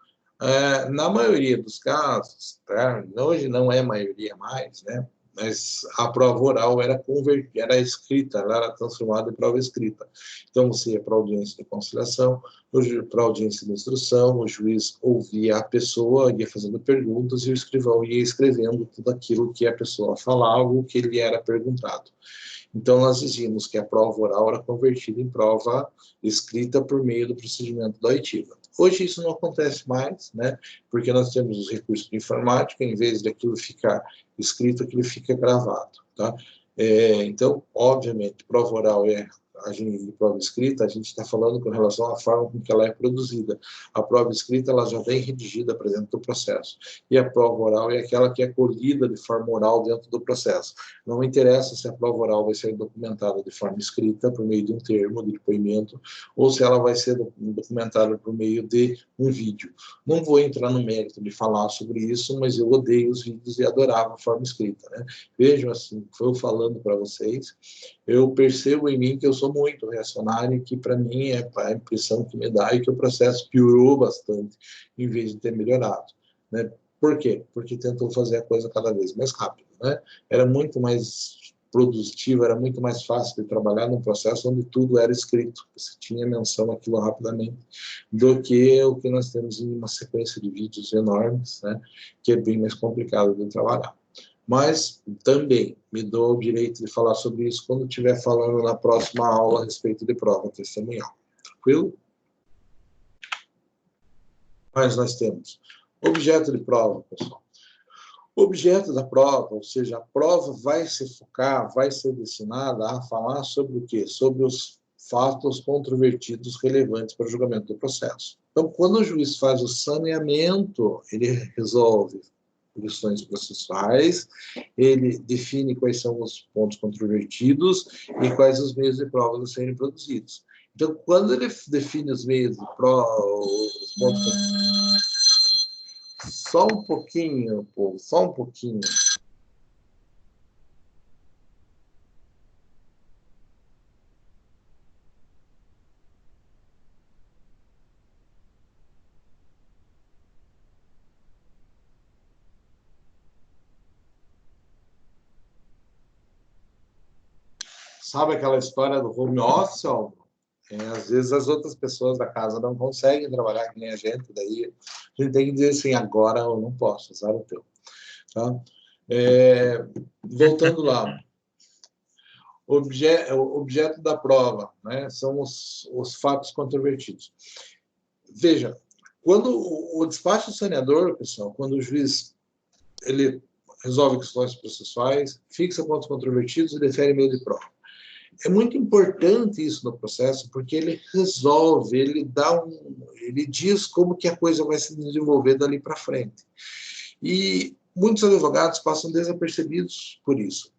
Na maioria dos casos, tá? Hoje não é maioria mais, né? Mas a prova oral era escrita, ela era transformada em prova escrita. Então, você ia para a audiência de conciliação, para a audiência de instrução, o juiz ouvia a pessoa, ia fazendo perguntas, e o escrivão ia escrevendo tudo aquilo que a pessoa falava, o que ele era perguntado. Então, nós dizíamos que a prova oral era convertida em prova escrita por meio do procedimento da oitiva. Hoje isso não acontece mais, né? Porque nós temos os recursos de informática, em vez daquilo ficar escrito, aquilo fica gravado, tá? Então, obviamente, prova oral de prova escrita, a gente está falando com relação à forma com que ela é produzida. A prova escrita, ela já vem redigida para dentro do processo. E a prova oral é aquela que é colhida de forma oral dentro do processo. Não interessa se a prova oral vai ser documentada de forma escrita, por meio de um termo de depoimento, ou se ela vai ser documentada por meio de um vídeo. Não vou entrar no mérito de falar sobre isso, mas eu odeio os vídeos e adorava a forma escrita, né? Vejam, assim, foi eu falando para vocês, eu percebo em mim que eu sou muito reacionário, que para mim é a impressão que me dá, e que o processo piorou bastante, em vez de ter melhorado, né? Por quê? Porque tentou fazer a coisa cada vez mais rápido, né? Era muito mais produtivo, era muito mais fácil de trabalhar num processo onde tudo era escrito, você tinha menção aquilo rapidamente, do que o que nós temos em uma sequência de vídeos enormes, né? Que é bem mais complicado de trabalhar. Mas também me dou o direito de falar sobre isso quando estiver falando na próxima aula a respeito de prova testemunhal. Tranquilo? Mas nós temos objeto de prova, pessoal. O objeto da prova, ou seja, a prova vai se focar, vai ser destinada a falar sobre o quê? Sobre os fatos controvertidos relevantes para o julgamento do processo. Então, quando o juiz faz o saneamento, ele resolve questões processuais, ele define quais são os pontos controvertidos e quais os meios de prova a serem produzidos. Então, quando ele define os meios de prova, os pontos... Só um pouquinho, povo, só um pouquinho. Sabe aquela história do home office? Às vezes as outras pessoas da casa não conseguem trabalhar que nem a gente, daí a gente tem que dizer assim, agora eu não posso, azar o teu. Tá? Voltando lá, objeto da prova, né, são os fatos controvertidos. Veja, quando o despacho saneador, pessoal, quando o juiz ele resolve questões processuais, fixa pontos controvertidos e defere meio de prova. É muito importante isso no processo, porque ele resolve, ele diz como que a coisa vai se desenvolver dali para frente. E muitos advogados passam desapercebidos por isso.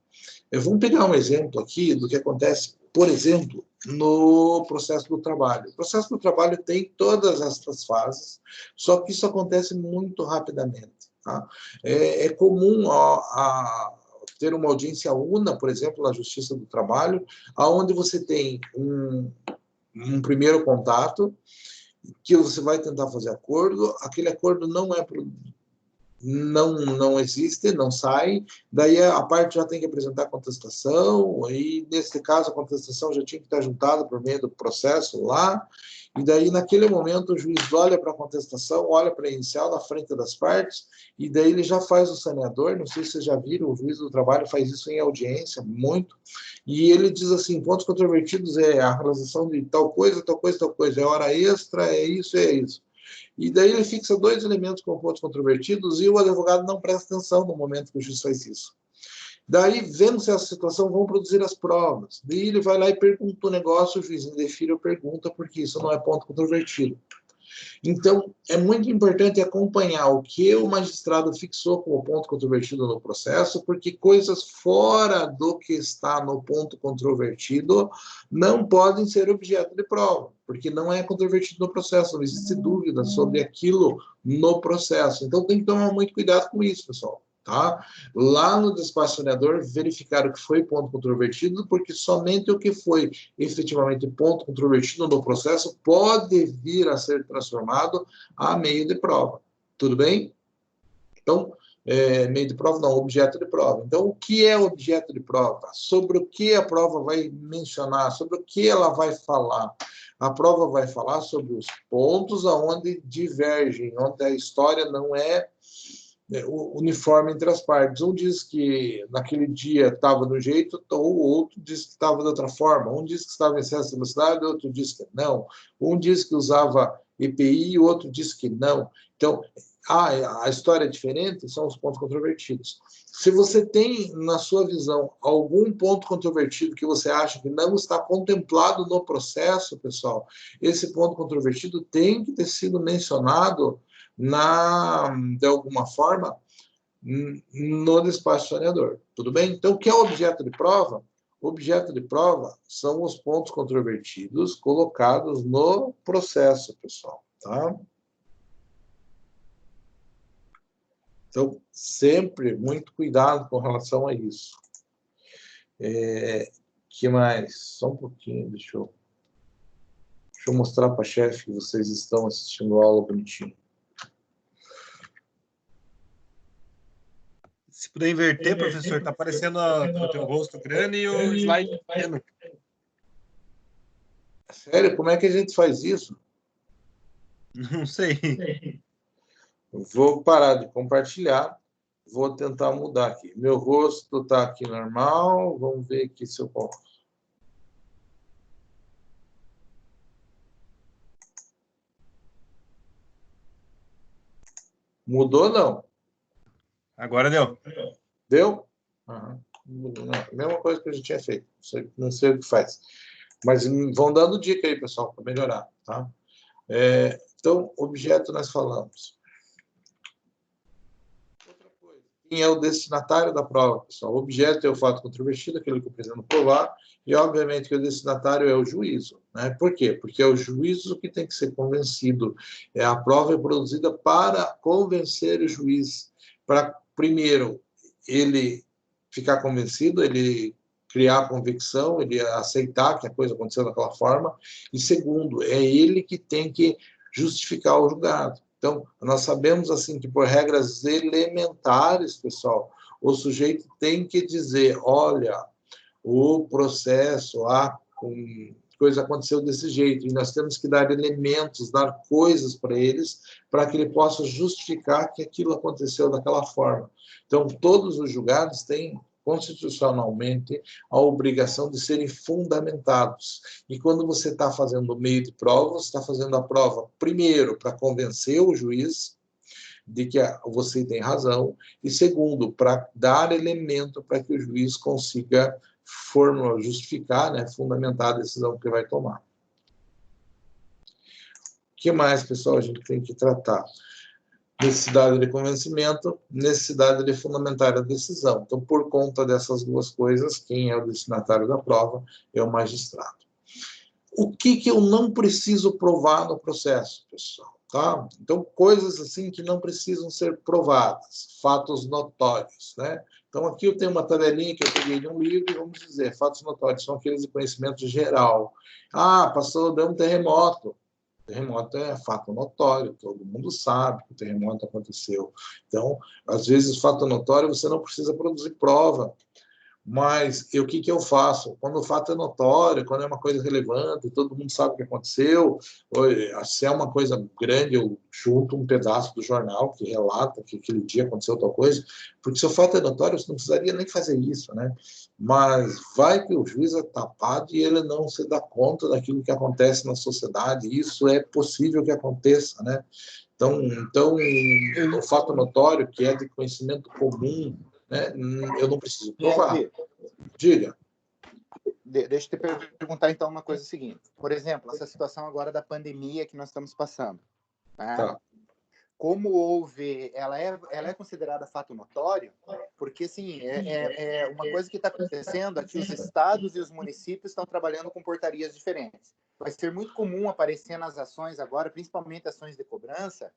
Vamos pegar um exemplo aqui do que acontece, por exemplo, no processo do trabalho. O processo do trabalho tem todas essas fases, só que isso acontece muito rapidamente. Tá? É comum ter uma audiência una, por exemplo, na Justiça do Trabalho, onde você tem um primeiro contato, que você vai tentar fazer acordo, aquele acordo não existe, não sai, daí a parte já tem que apresentar contestação, e nesse caso a contestação já tinha que estar juntada por meio do processo lá, e daí naquele momento o juiz olha para a contestação, olha para a inicial na frente das partes, e daí ele já faz o saneador, não sei se vocês já viram, o juiz do trabalho faz isso em audiência, muito, e ele diz assim, pontos controvertidos é a realização de tal coisa, é hora extra, é isso. E daí ele fixa 2 elementos com pontos controvertidos e o advogado não presta atenção no momento que o juiz faz isso. Daí, vendo-se essa situação, vão produzir as provas. Daí ele vai lá e pergunta o negócio, o juiz indefere ou pergunta, porque isso não é ponto controvertido. Então, é muito importante acompanhar o que o magistrado fixou como ponto controvertido no processo, porque coisas fora do que está no ponto controvertido não podem ser objeto de prova, porque não é controvertido no processo, não existe dúvida sobre aquilo no processo. Então, tem que tomar muito cuidado com isso, pessoal. Tá? Lá no despacho sonhador, verificaram que foi ponto controvertido, porque somente o que foi efetivamente ponto controvertido no processo pode vir a ser transformado a meio de prova. Tudo bem? Então, meio de prova não, objeto de prova. Então, o que é objeto de prova? Sobre o que a prova vai mencionar? Sobre o que ela vai falar? A prova vai falar sobre os pontos aonde divergem, onde a história não é uniforme entre as partes. Um diz que naquele dia estava de um jeito, ou o outro diz que estava de outra forma. Um diz que estava em excesso de velocidade, outro diz que não. Um diz que usava EPI, o outro diz que não. Então, a história é diferente, são os pontos controvertidos. Se você tem, na sua visão, algum ponto controvertido que você acha que não está contemplado no processo, pessoal, esse ponto controvertido tem que ter sido mencionado de alguma forma, no despacho sonhador. Tudo bem? Então, o que é objeto de prova? Objeto de prova são os pontos controvertidos colocados no processo, pessoal. Tá? Então, sempre muito cuidado com relação a isso. Que mais? Só um pouquinho, deixa eu mostrar para a chefe que vocês estão assistindo a aula bonitinho. Se puder inverter, professor, está aparecendo o teu rosto grande e o slide pequeno. Sério? Como é que a gente faz isso? Não sei. Vou parar de compartilhar. Vou tentar mudar aqui. Meu rosto está aqui normal. Vamos ver aqui se eu posso. Mudou, não? Agora deu. Deu? Uhum. Mesma coisa que a gente tinha feito. Não sei o que faz. Mas vão dando dica aí, pessoal, para melhorar. Tá? Então, objeto nós falamos. Outra coisa. Quem é o destinatário da prova, pessoal? O objeto é o fato controvertido, aquele que eu pretendo provar, e, obviamente, que o destinatário é o juízo. Né? Por quê? Porque é o juízo que tem que ser convencido. A prova é produzida para convencer o juiz, para, primeiro, ele ficar convencido, ele criar convicção, ele aceitar que a coisa aconteceu daquela forma, e, segundo, é ele que tem que justificar o julgado. Então, nós sabemos, assim, que por regras elementares, pessoal, o sujeito tem que dizer, olha, o processo, a coisa aconteceu desse jeito, e nós temos que dar elementos, dar coisas para eles, para que ele possa justificar que aquilo aconteceu daquela forma. Então, todos os julgados têm, constitucionalmente, a obrigação de serem fundamentados. E quando você está fazendo o meio de prova, você está fazendo a prova, primeiro, para convencer o juiz de que você tem razão, e segundo, para dar elemento para que o juiz consiga justificar, né, fundamentar a decisão que vai tomar. O que mais, pessoal, a gente tem que tratar? Necessidade de convencimento, necessidade de fundamentar a decisão. Então, por conta dessas duas coisas, quem é o destinatário da prova é o magistrado. O que eu não preciso provar no processo, pessoal? Tá? Então, coisas assim que não precisam ser provadas, fatos notórios, né? Então, aqui eu tenho uma tabelinha que eu peguei de um livro e vamos dizer, fatos notórios são aqueles de conhecimento geral. Deu um terremoto. Terremoto é fato notório, todo mundo sabe que o terremoto aconteceu. Então, às vezes, fato notório, você não precisa produzir prova. Mas o que eu faço? Quando o fato é notório, quando é uma coisa relevante, todo mundo sabe o que aconteceu, se é uma coisa grande, eu junto um pedaço do jornal que relata que aquele dia aconteceu tal coisa, porque se o fato é notório, você não precisaria nem fazer isso, né? Mas vai que o juiz é tapado e ele não se dá conta daquilo que acontece na sociedade, isso é possível que aconteça, né? Então o fato notório, que é de conhecimento comum, né, eu não preciso provar. Diga. Deixa eu te perguntar, então, uma coisa seguinte. Por exemplo, essa situação agora da pandemia que nós estamos passando. Né? Tá. Como houve... Ela é considerada fato notório? Porque, assim, é uma coisa que está acontecendo é que os estados e os municípios estão trabalhando com portarias diferentes. Vai ser muito comum aparecer nas ações agora, principalmente ações de cobrança,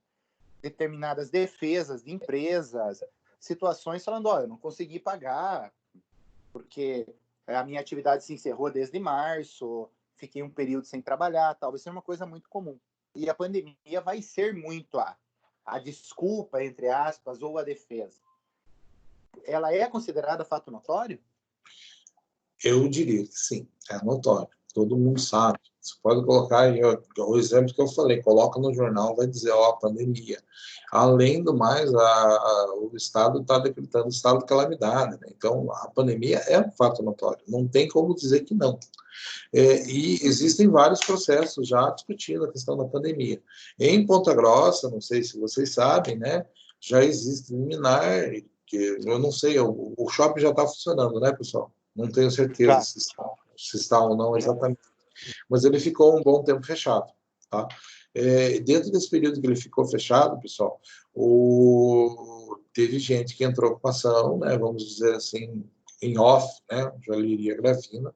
determinadas defesas de empresas, situações falando, eu não consegui pagar porque a minha atividade se encerrou desde março, fiquei um período sem trabalhar, tal. Vai ser uma coisa muito comum. E a pandemia vai ser muito a desculpa, entre aspas, ou a defesa. Ela é considerada fato notório? Eu diria que sim, é notório. Todo mundo sabe. Você pode colocar aí, o exemplo que eu falei, coloca no jornal, vai dizer, pandemia. Além do mais, o Estado está decretando estado de calamidade, né? Então, a pandemia é um fato notório. Não tem como dizer que não. E existem vários processos já discutindo a questão da pandemia. Em Ponta Grossa, não sei se vocês sabem, né? Já existe liminar, que eu não sei, o shopping já está funcionando, né, pessoal? Não tenho certeza se está ou não exatamente. Mas ele ficou um bom tempo fechado, tá? Dentro desse período que ele ficou fechado, pessoal, teve gente que entrou com ação, né, vamos dizer assim, em off, né, Joalheria Gravina,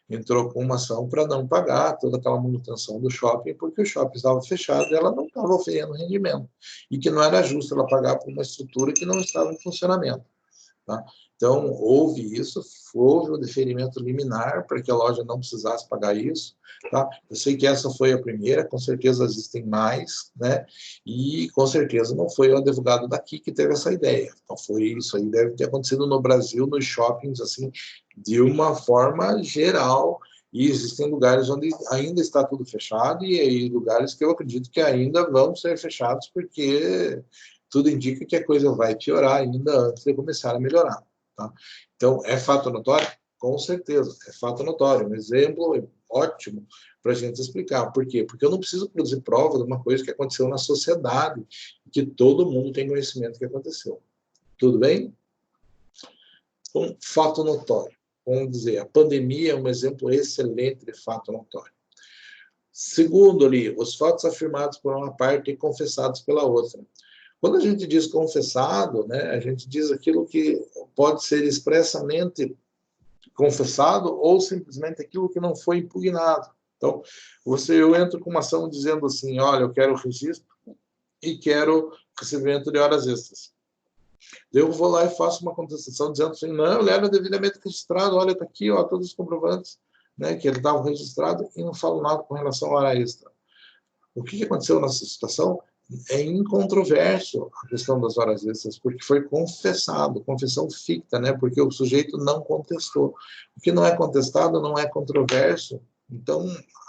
entrou com uma ação para não pagar toda aquela manutenção do shopping, porque o shopping estava fechado e ela não estava oferecendo rendimento, e que não era justo ela pagar por uma estrutura que não estava em funcionamento. Tá? Então, houve isso, houve o deferimento liminar para que a loja não precisasse pagar isso. Tá? Eu sei que essa foi a primeira, com certeza existem mais, né? E com certeza não foi o advogado daqui que teve essa ideia. Então, foi isso aí, deve ter acontecido no Brasil, nos shoppings, assim, de uma forma geral. E existem lugares onde ainda está tudo fechado e aí lugares que eu acredito que ainda vão ser fechados, porque tudo indica que a coisa vai piorar ainda antes de começar a melhorar. Tá? Então, é fato notório? Com certeza, é fato notório. Um exemplo ótimo para a gente explicar. Por quê? Porque eu não preciso produzir prova de uma coisa que aconteceu na sociedade, que todo mundo tem conhecimento que aconteceu. Tudo bem? Um fato notório. Vamos dizer, a pandemia é um exemplo excelente de fato notório. Segundo ali, os fatos afirmados por uma parte e confessados pela outra. Quando a gente diz confessado, né, a gente diz aquilo que pode ser expressamente confessado ou simplesmente aquilo que não foi impugnado. Então, eu entro com uma ação dizendo assim, olha, eu quero registro e quero recebimento de horas extras. Eu vou lá e faço uma contestação dizendo assim, não, ele era devidamente registrado, olha, está aqui, ó, todos os comprovantes, né, que ele estava registrado e não falo nada com relação à hora extra. O que aconteceu nessa situação? É incontroverso a questão das horas extras, porque foi confessado, confissão ficta, né? Porque o sujeito não contestou. O que não é contestado não é controverso, então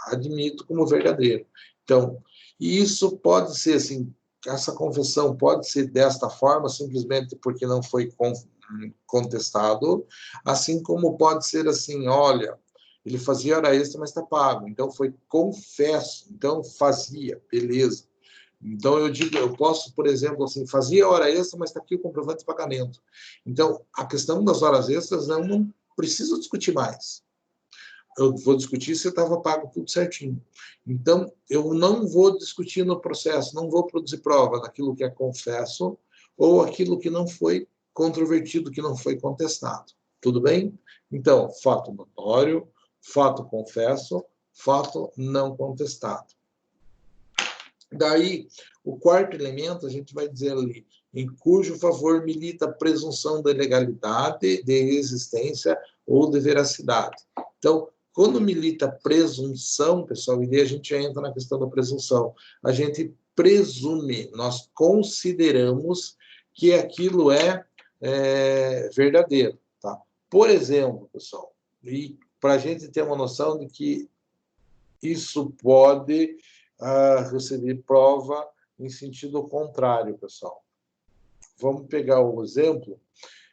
admito como verdadeiro. Então, isso pode ser assim, essa confissão pode ser desta forma, simplesmente porque não foi contestado, assim como pode ser assim, olha, ele fazia hora extra, mas está pago, então foi confesso, então fazia, beleza. Então, eu posso, por exemplo, assim, fazia hora extra, mas está aqui o comprovante de pagamento. Então, a questão das horas extras, eu não preciso discutir mais. Eu vou discutir se estava pago tudo certinho. Então, eu não vou discutir no processo, não vou produzir prova daquilo que é confesso ou aquilo que não foi controvertido, que não foi contestado. Tudo bem? Então, fato notório, fato confesso, fato não contestado. Daí, o quarto elemento, a gente vai dizer ali, em cujo favor milita a presunção da legalidade, de existência ou de veracidade. Então, quando milita a presunção, pessoal, e daí a gente entra na questão da presunção, a gente presume, nós consideramos que aquilo é verdadeiro. Tá? Por exemplo, pessoal, e para a gente ter uma noção de que isso pode receber prova em sentido contrário, pessoal. Vamos pegar o exemplo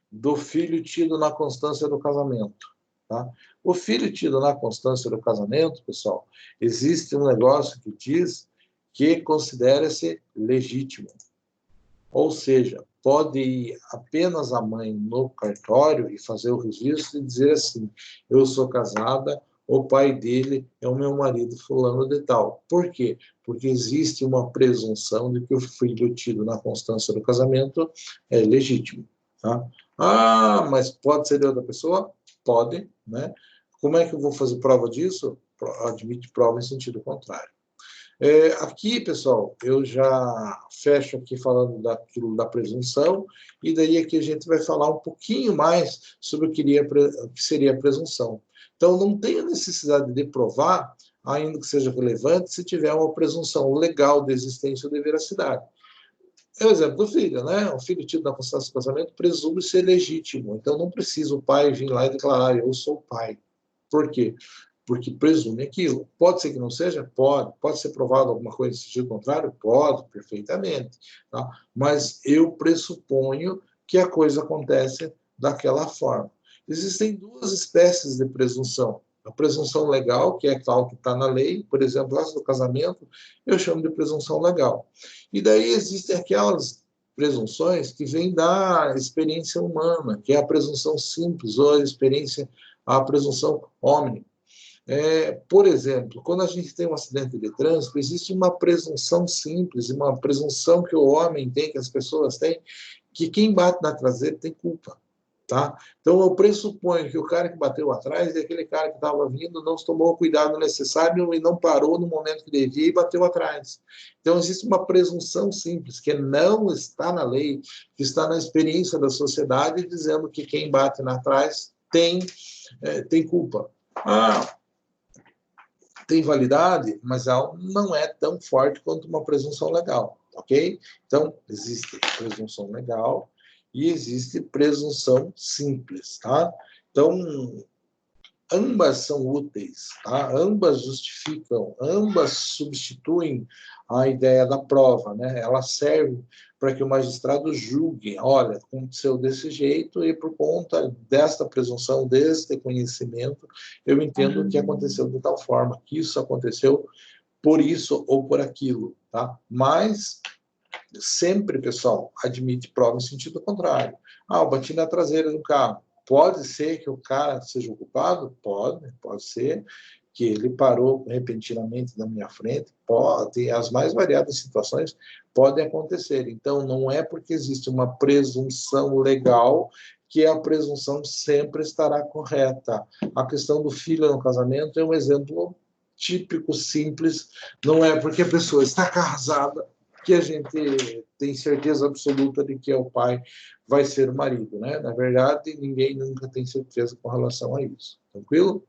do filho tido na constância do casamento. Tá? O filho tido na constância do casamento, pessoal, existe um negócio que diz que considera-se legítimo. Ou seja, pode ir apenas a mãe no cartório e fazer o registro e dizer assim, eu sou casada, o pai dele é o meu marido fulano de tal. Por quê? Porque existe uma presunção de que o filho tido na constância do casamento é legítimo. Tá? Mas pode ser de outra pessoa? Pode, né? Como é que eu vou fazer prova disso? Admite prova em sentido contrário. Aqui, pessoal, eu já fecho aqui falando daquilo da presunção, e daí aqui a gente vai falar um pouquinho mais sobre o que seria a presunção. Então, não tem a necessidade de provar, ainda que seja relevante, se tiver uma presunção legal de existência ou de veracidade. É o exemplo do filho, né? O filho tido na constância do casamento presume ser legítimo, então não precisa o pai vir lá e declarar, eu sou o pai. Por quê? Porque presume aquilo. Pode ser que não seja? Pode. Pode ser provado alguma coisa no sentido contrário? Pode, perfeitamente. Tá? Mas eu pressuponho que a coisa acontece daquela forma. Existem duas espécies de presunção. A presunção legal, que é tal que está na lei, por exemplo, antes do casamento, eu chamo de presunção legal. E daí existem aquelas presunções que vêm da experiência humana, que é a presunção simples, ou a presunção hominem. Por exemplo, quando a gente tem um acidente de trânsito, existe uma presunção simples, uma presunção que o homem tem, que as pessoas têm, que quem bate na traseira tem culpa. Tá? Então, eu pressuponho que o cara que bateu atrás é aquele cara que estava vindo, não tomou o cuidado necessário e não parou no momento que devia e bateu atrás. Então, existe uma presunção simples, que não está na lei, que está na experiência da sociedade, dizendo que quem bate na trás tem culpa. Tem validade, mas ela não é tão forte quanto uma presunção legal, ok? Então, existe presunção legal e existe presunção simples, tá? Então, ambas são úteis, tá? Ambas justificam, ambas substituem a ideia da prova, né? Ela serve para que o magistrado julgue, olha, aconteceu desse jeito e por conta desta presunção, deste conhecimento, eu entendo que aconteceu de tal forma, que isso aconteceu por isso ou por aquilo, tá? Mas sempre, pessoal, admite prova em sentido contrário. Eu bati na traseira do carro. Pode ser que o cara seja o culpado? Pode ser que ele parou repentinamente na minha frente, pode, as mais variadas situações podem acontecer. Então, não é porque existe uma presunção legal que a presunção sempre estará correta. A questão do filho no casamento é um exemplo típico, simples, não é porque a pessoa está casada que a gente tem certeza absoluta de que é o pai vai ser o marido, né? Na verdade, ninguém nunca tem certeza com relação a isso. Tranquilo?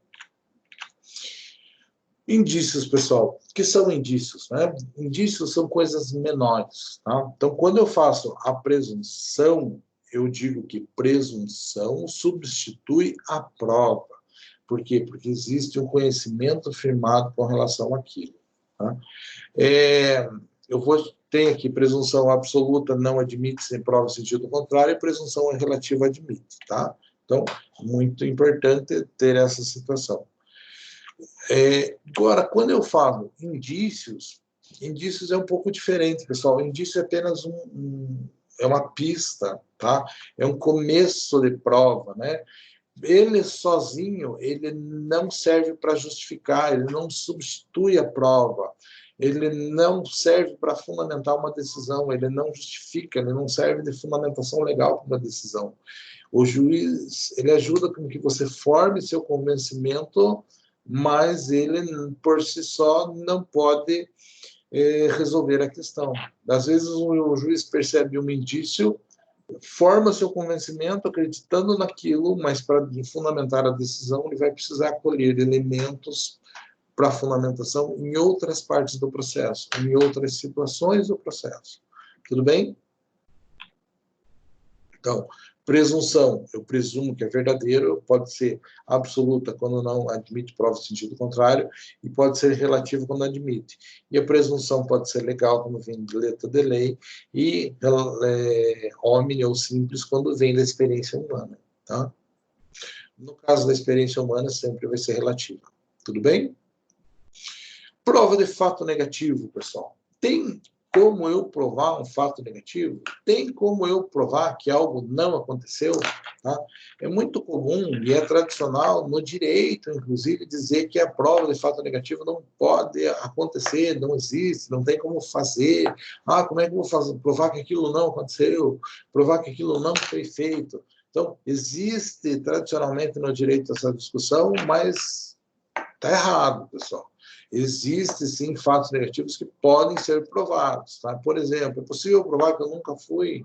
Indícios, pessoal. O que são indícios, né? Indícios são coisas menores, tá? Então, quando eu faço a presunção, eu digo que presunção substitui a prova. Por quê? Porque existe um conhecimento firmado com relação àquilo. Tá? Tem aqui presunção absoluta não admite sem prova em sentido contrário, e presunção relativa admite, tá? Então, muito importante ter essa situação. Agora, quando eu falo indícios é um pouco diferente, pessoal. Indício é apenas é uma pista, tá? É um começo de prova, né? Ele sozinho, ele não serve para justificar, ele não substitui a prova, ele não serve para fundamentar uma decisão, ele não justifica, ele não serve de fundamentação legal para uma decisão. O juiz, ele ajuda com que você forme seu convencimento, mas ele, por si só, não pode resolver a questão. Às vezes, o juiz percebe um indício, forma seu convencimento acreditando naquilo, mas para fundamentar a decisão, ele vai precisar colher elementos para fundamentação em outras partes do processo, em outras situações do processo. Tudo bem? Então, presunção, eu presumo que é verdadeiro, pode ser absoluta quando não admite prova em sentido contrário, e pode ser relativa quando admite. E a presunção pode ser legal quando vem de letra de lei, e homem ou simples quando vem da experiência humana. Tá? No caso da experiência humana, sempre vai ser relativa. Tudo bem? Prova de fato negativo, pessoal. Tem como eu provar um fato negativo? Tem como eu provar que algo não aconteceu? Tá? É muito comum e é tradicional no direito, inclusive, dizer que a prova de fato negativo não pode acontecer, não existe, não tem como fazer. Como é que eu vou provar que aquilo não aconteceu? Provar que aquilo não foi feito? Então, existe tradicionalmente no direito essa discussão, mas está errado, pessoal. Existem, sim, fatos negativos que podem ser provados. Tá? Por exemplo, é possível provar que eu nunca fui,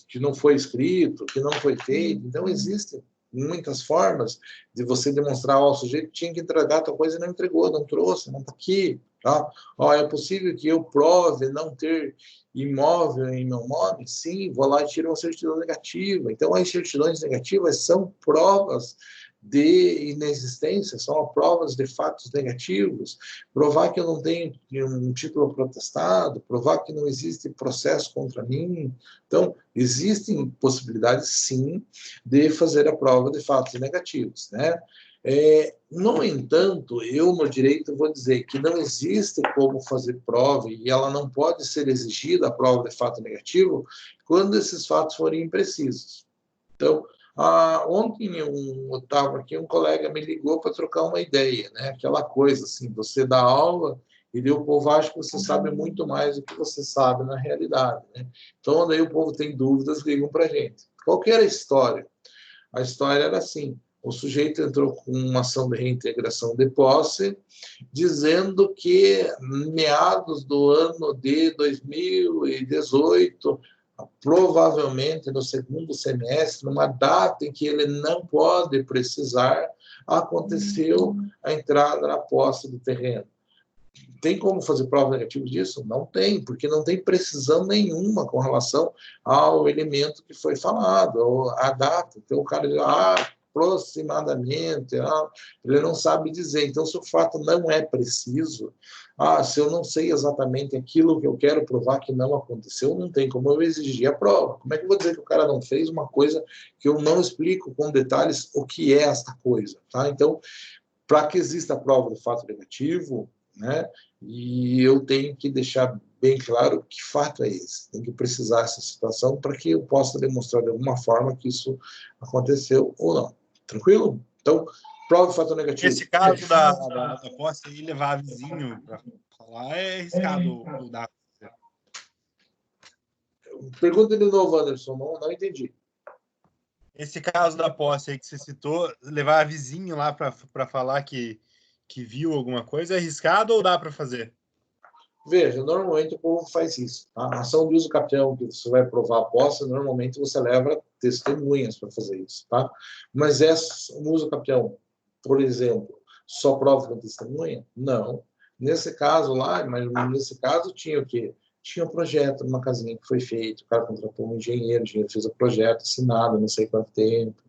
que não foi escrito, que não foi feito. Então, existem muitas formas de você demonstrar ao sujeito que tinha que entregar tal coisa e não entregou, não trouxe, não está aqui. Tá? É possível que eu prove não ter imóvel em meu nome? Sim, vou lá e tiro uma certidão negativa. Então, as certidões negativas são provas de inexistência, são provas de fatos negativos. Provar que eu não tenho um título protestado, provar que não existe processo contra mim. Então, existem possibilidades, sim, de fazer a prova de fatos negativos, né? No entanto, eu, no direito, vou dizer que não existe como fazer prova e ela não pode ser exigida, a prova de fato negativo, quando esses fatos forem imprecisos. Então, ontem eu estava aqui, um colega me ligou para trocar uma ideia, né? Aquela coisa assim, você dá aula e o povo acha que você sabe muito mais do que você sabe na realidade, né? Então, daí o povo tem dúvidas, ligam para a gente. Qual que era a história? A história era assim, o sujeito entrou com uma ação de reintegração de posse, dizendo que meados do ano de 2018, provavelmente no segundo semestre, numa data em que ele não pode precisar, aconteceu a entrada na posse do terreno. Tem como fazer prova negativa disso? Não tem, porque não tem precisão nenhuma com relação ao elemento que foi falado, à data. Então o cara diz, aproximadamente, ele não sabe dizer. Então, se o fato não é preciso, se eu não sei exatamente aquilo que eu quero provar que não aconteceu, não tem como eu exigir a prova. Como é que eu vou dizer que o cara não fez uma coisa que eu não explico com detalhes o que é esta coisa? Tá? Então, para que exista a prova do fato negativo, né, e eu tenho que deixar bem claro que fato é esse. Tem que precisar dessa situação para que eu possa demonstrar de alguma forma que isso aconteceu ou não. Tranquilo? Então, prova do fato negativo. Esse caso da posse aí, levar vizinho para falar, é arriscado dar. Pergunta de novo, Anderson. Não entendi. Esse caso da posse aí que você citou, levar vizinho lá para falar que viu alguma coisa, é arriscado ou dá para fazer? Veja, normalmente o povo faz isso. A ação de uso capião, que você vai provar a posse, normalmente você leva testemunhas para fazer isso. Tá? Mas no uso capião, por exemplo, só prova com testemunha? Não. Nesse caso lá, mas nesse caso tinha o quê? Tinha um projeto numa casinha que foi feito, o cara contratou um engenheiro, o engenheiro fez o projeto, assinado, não sei quanto tempo.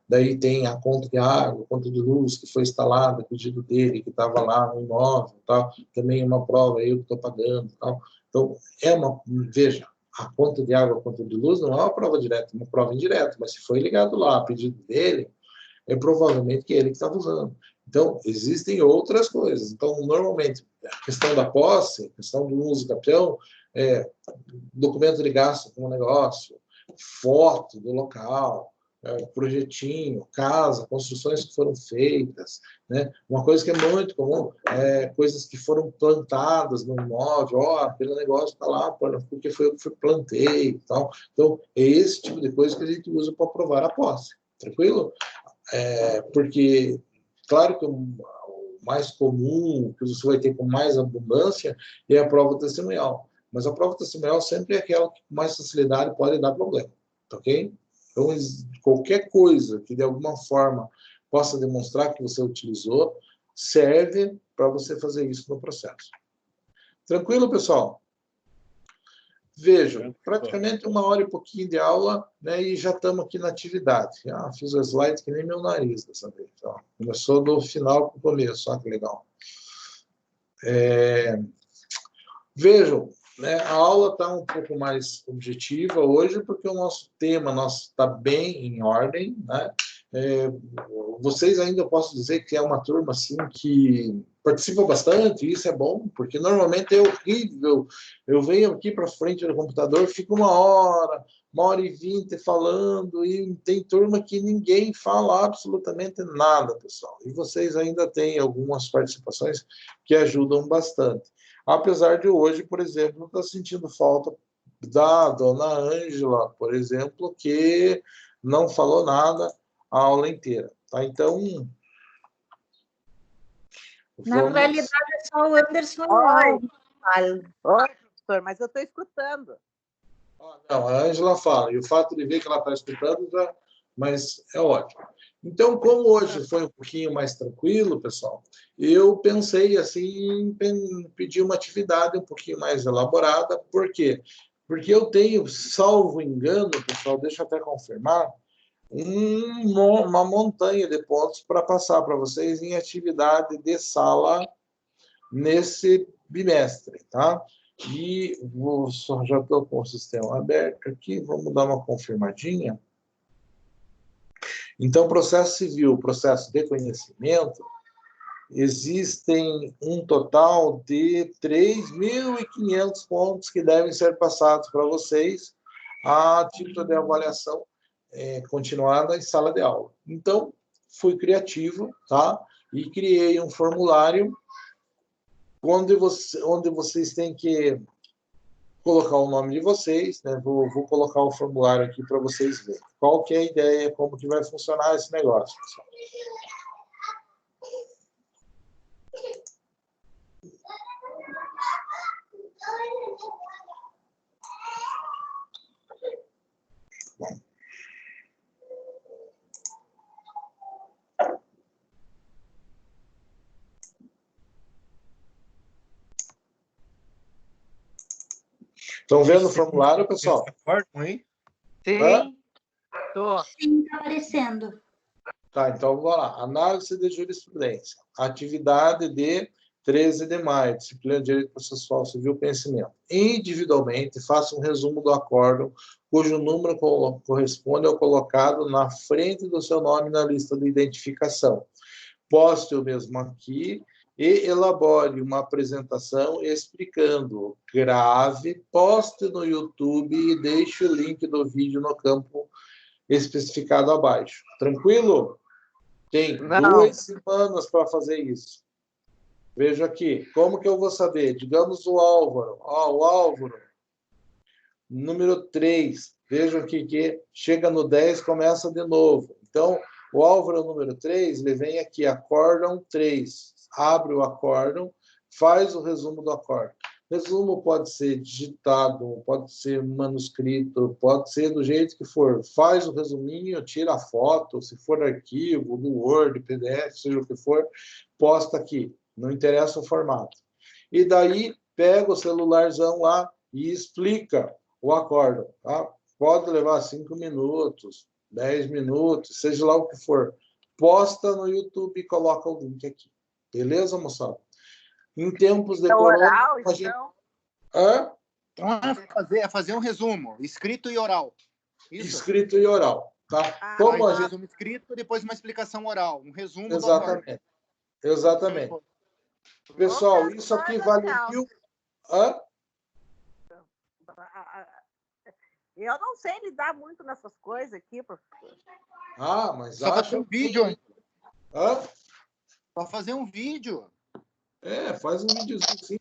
Daí tem a conta de água, a conta de luz que foi instalada, pedido dele, que estava lá no imóvel, tal. Também é uma prova, eu que estou pagando, tal. Então, veja, a conta de água, a conta de luz não é uma prova direta, é uma prova indireta, mas se foi ligado lá a pedido dele, é provavelmente que ele que estava usando. Então, existem outras coisas. Então, normalmente, a questão da posse, a questão do uso capião, documento de gasto com o negócio, foto do local, projetinho, casa, construções que foram feitas, né? Uma coisa que é muito comum, coisas que foram plantadas no imóvel, aquele negócio está lá, porque foi eu que plantei e tal. Então, é esse tipo de coisa que a gente usa para provar a posse, tranquilo? Porque, claro que o mais comum, que você vai ter com mais abundância, é a prova testemunhal. Mas a prova testemunhal sempre é aquela que com mais facilidade pode dar problema, ok? Então, qualquer coisa que de alguma forma possa demonstrar que você utilizou, serve para você fazer isso no processo. Tranquilo, pessoal? Vejam, praticamente 1 hora e pouquinho de aula, né, e já estamos aqui na atividade. Fiz o slide que nem meu nariz dessa vez. Começou do final para o começo, olha que legal. Vejam, né, a aula está um pouco mais objetiva hoje, porque o nosso tema está bem em ordem, né? Vocês ainda, eu posso dizer que é uma turma assim, que participa bastante, e isso é bom, porque normalmente é horrível. Eu venho aqui para frente do computador, fico 1h20 falando, e tem turma que ninguém fala absolutamente nada, pessoal. E vocês ainda têm algumas participações que ajudam bastante. Apesar de hoje, por exemplo, estar sentindo falta da dona Ângela, por exemplo, que não falou nada a aula inteira. Tá? Então, Na Vamos... realidade, é só o Anderson e o Alvo. Oi, professor, mas eu estou escutando. Não, a Ângela fala, e o fato de ver que ela está escutando já, mas é ótimo. Então, como hoje foi um pouquinho mais tranquilo, pessoal, eu pensei assim em pedir uma atividade um pouquinho mais elaborada. Por quê? Porque eu tenho, salvo engano, pessoal, deixa eu até confirmar, uma montanha de pontos para passar para vocês em atividade de sala nesse bimestre, tá? E já estou com o sistema aberto aqui, vamos dar uma confirmadinha. Então, processo civil, processo de conhecimento, existem um total de 3.500 pontos que devem ser passados para vocês a título de avaliação continuada em sala de aula. Então, fui criativo, tá? E criei um formulário onde vocês têm que colocar o nome de vocês, né? Vou colocar o formulário aqui para vocês verem. Qual que é a ideia, como que vai funcionar esse negócio, pessoal. Bom. Estão vendo o formulário, pessoal? Sim, estou. Sim, está aparecendo. Tá, então vamos lá. Análise de jurisprudência. Atividade de 13 de maio, disciplina de Direito Processual Civil, conhecimento. Individualmente, faça um resumo do acórdão, cujo número corresponde ao colocado na frente do seu nome na lista de identificação. Poste o mesmo aqui e elabore uma apresentação explicando. Grave, poste no YouTube e deixe o link do vídeo no campo especificado abaixo. Tranquilo? Tem 2 semanas para fazer isso. Veja aqui. Como que eu vou saber? Digamos o Álvaro. O Álvaro, número 3. Vejam aqui que chega no 10, começa de novo. Então, o Álvaro número 3, ele vem aqui, acórdão 3. Abre o acórdão, faz o resumo do acórdão. Resumo pode ser digitado, pode ser manuscrito, pode ser do jeito que for. Faz o resuminho, tira a foto, se for arquivo, do Word, PDF, seja o que for, posta aqui. Não interessa o formato. E daí, pega o celularzão lá e explica o acórdão. Tá? Pode levar 5 minutos, 10 minutos, seja lá o que for. Posta no YouTube e coloca o link aqui. Beleza, moçada? Em tempos de corona... Oral, então? Hã? Então é fazer um resumo, escrito e oral. Isso? Escrito e oral. Tá? Como a gente... resumo escrito, depois uma explicação oral. Um resumo do Exatamente. Exatamente. Pessoal, isso aqui vale 1.000... Hã? Eu não sei lidar muito nessas coisas aqui, professor. Mas só fazer um vídeo. Hã? Só fazer um vídeo. Faz um videozinho assim.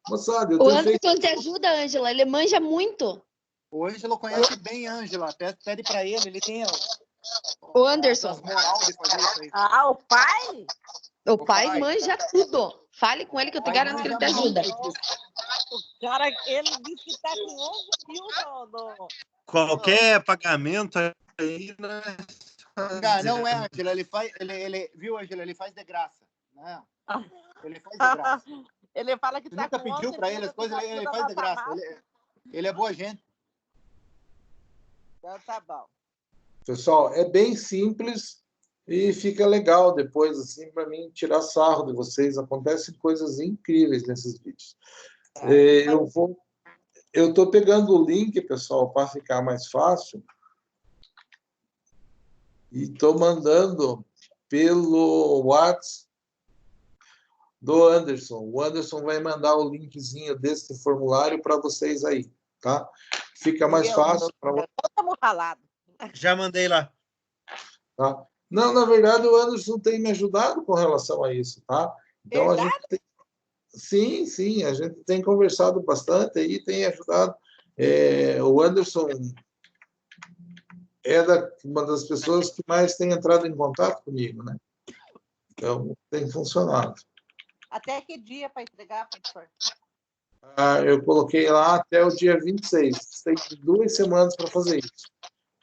Moçada, o Anderson te ajuda, Ângela, ele manja muito. O Ângelo conhece bem a Ângela. Pede para ele tem o Anderson. Moral de fazer isso aí. O pai? O pai manja tudo. Fale com ele que eu te garanto que ele te ajuda. O cara, ele disse que está com 11 mil no... Qualquer pagamento aí, né? Não é, Ângela. Viu, Ângela? Ele faz de graça. Não. Ele faz de graça. Ele fala que está com 11 mil. Nunca pediu para ele as coisas, ele faz de graça. Ele é boa gente. Então tá bom. Pessoal, é bem simples e fica legal depois, assim, para mim tirar sarro de vocês. Acontecem coisas incríveis nesses vídeos. Eu estou pegando o link, pessoal, para ficar mais fácil. E estou mandando pelo WhatsApp do Anderson. O Anderson vai mandar o linkzinho desse formulário para vocês aí, tá? Fica mais fácil para vocês. Estamos ralados. Já mandei lá. Tá? Não, na verdade, o Anderson tem me ajudado com relação a isso, tá? Então, verdade? a gente tem... Sim, a gente tem conversado bastante aí, tem ajudado. O Anderson é uma das pessoas que mais tem entrado em contato comigo, né? Então, tem funcionado. Até que dia para entregar, professor? Eu coloquei lá até o dia 26. Tem 2 semanas para fazer isso.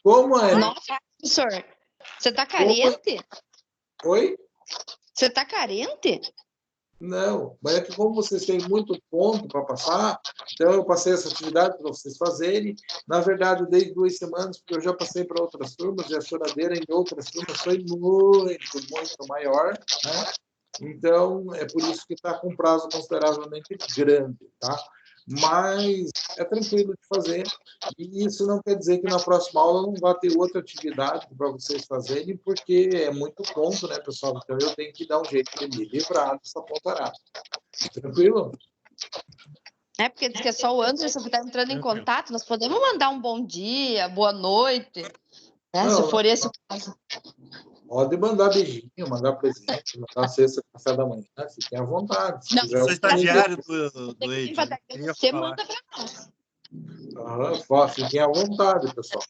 Como é? Nossa, professor, você tá carente? Oi? Você tá carente? Não, mas é que como vocês têm muito ponto para passar, então eu passei essa atividade para vocês fazerem. Na verdade, eu dei 2 semanas, porque eu já passei para outras turmas, e a choradeira em outras turmas foi muito maior, né? Então, é por isso que está com prazo consideravelmente grande, tá? Mas é tranquilo de fazer, e isso não quer dizer que na próxima aula não vai ter outra atividade para vocês fazerem, porque é muito ponto, né, pessoal? Então, eu tenho que dar um jeito de me livrar dessa pontarada. Tranquilo? É porque diz que é só o Anderson que tá entrando em contato. Nós podemos mandar um bom dia, boa noite, né? Não, Se for esse o caso. pode mandar beijinho, mandar presente, mandar cesta de café da manhã, fiquem à vontade. Se Não, quiser, Eu sou eu estagiário Tem do que Ed. vir pra Queria você, falar. manda pra nós. Fiquem à vontade, pessoal.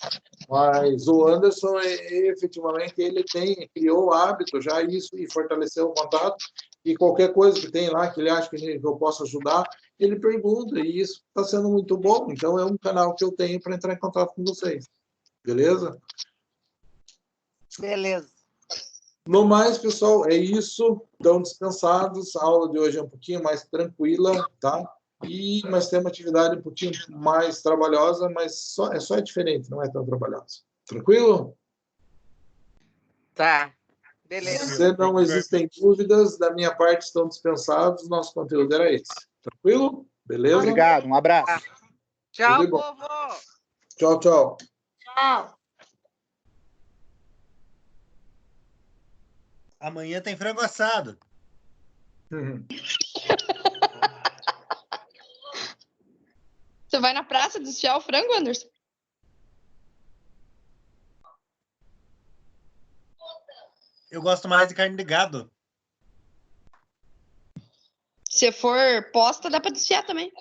Mas o Anderson, efetivamente, ele criou o hábito já isso e fortaleceu o contato. E qualquer coisa que tem lá que ele acha que eu posso ajudar, ele pergunta. E isso está sendo muito bom. Então, é um canal que eu tenho para entrar em contato com vocês. Beleza? Beleza. No mais, pessoal, é isso. Estão dispensados. A aula de hoje é um pouquinho mais tranquila, tá? Mas tem uma atividade um pouquinho mais trabalhosa, mas é diferente, não é tão trabalhosa. Tranquilo? Tá. Beleza. Se não existem dúvidas, da minha parte estão dispensados. Nosso conteúdo era esse. Tranquilo? Beleza? Obrigado, um abraço. Tchau, Tudo de bom. povo. Tchau, tchau. Tchau. Amanhã tem frango assado. Você vai na praça desfiar o frango, Anderson? Eu gosto mais de carne de gado. Se for posta, dá pra desfiar também.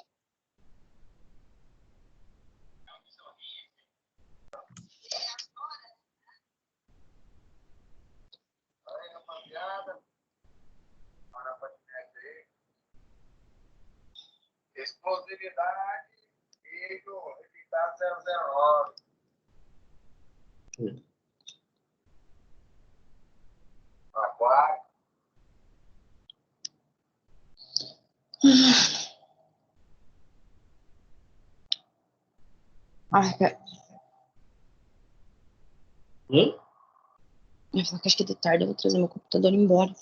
Explosividade e o resultado 009. Aquário. Ai, cara. Hã? Acho que de tarde eu vou trazer meu computador embora.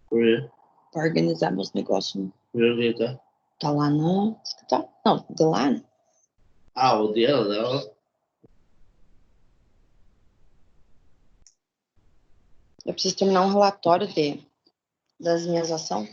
Por quê? Pra organizar meus negócios. Onde tá? Tá lá no escritório. Não, de lá, né? Ah, o dela. Eu preciso terminar um relatório das minhas ações.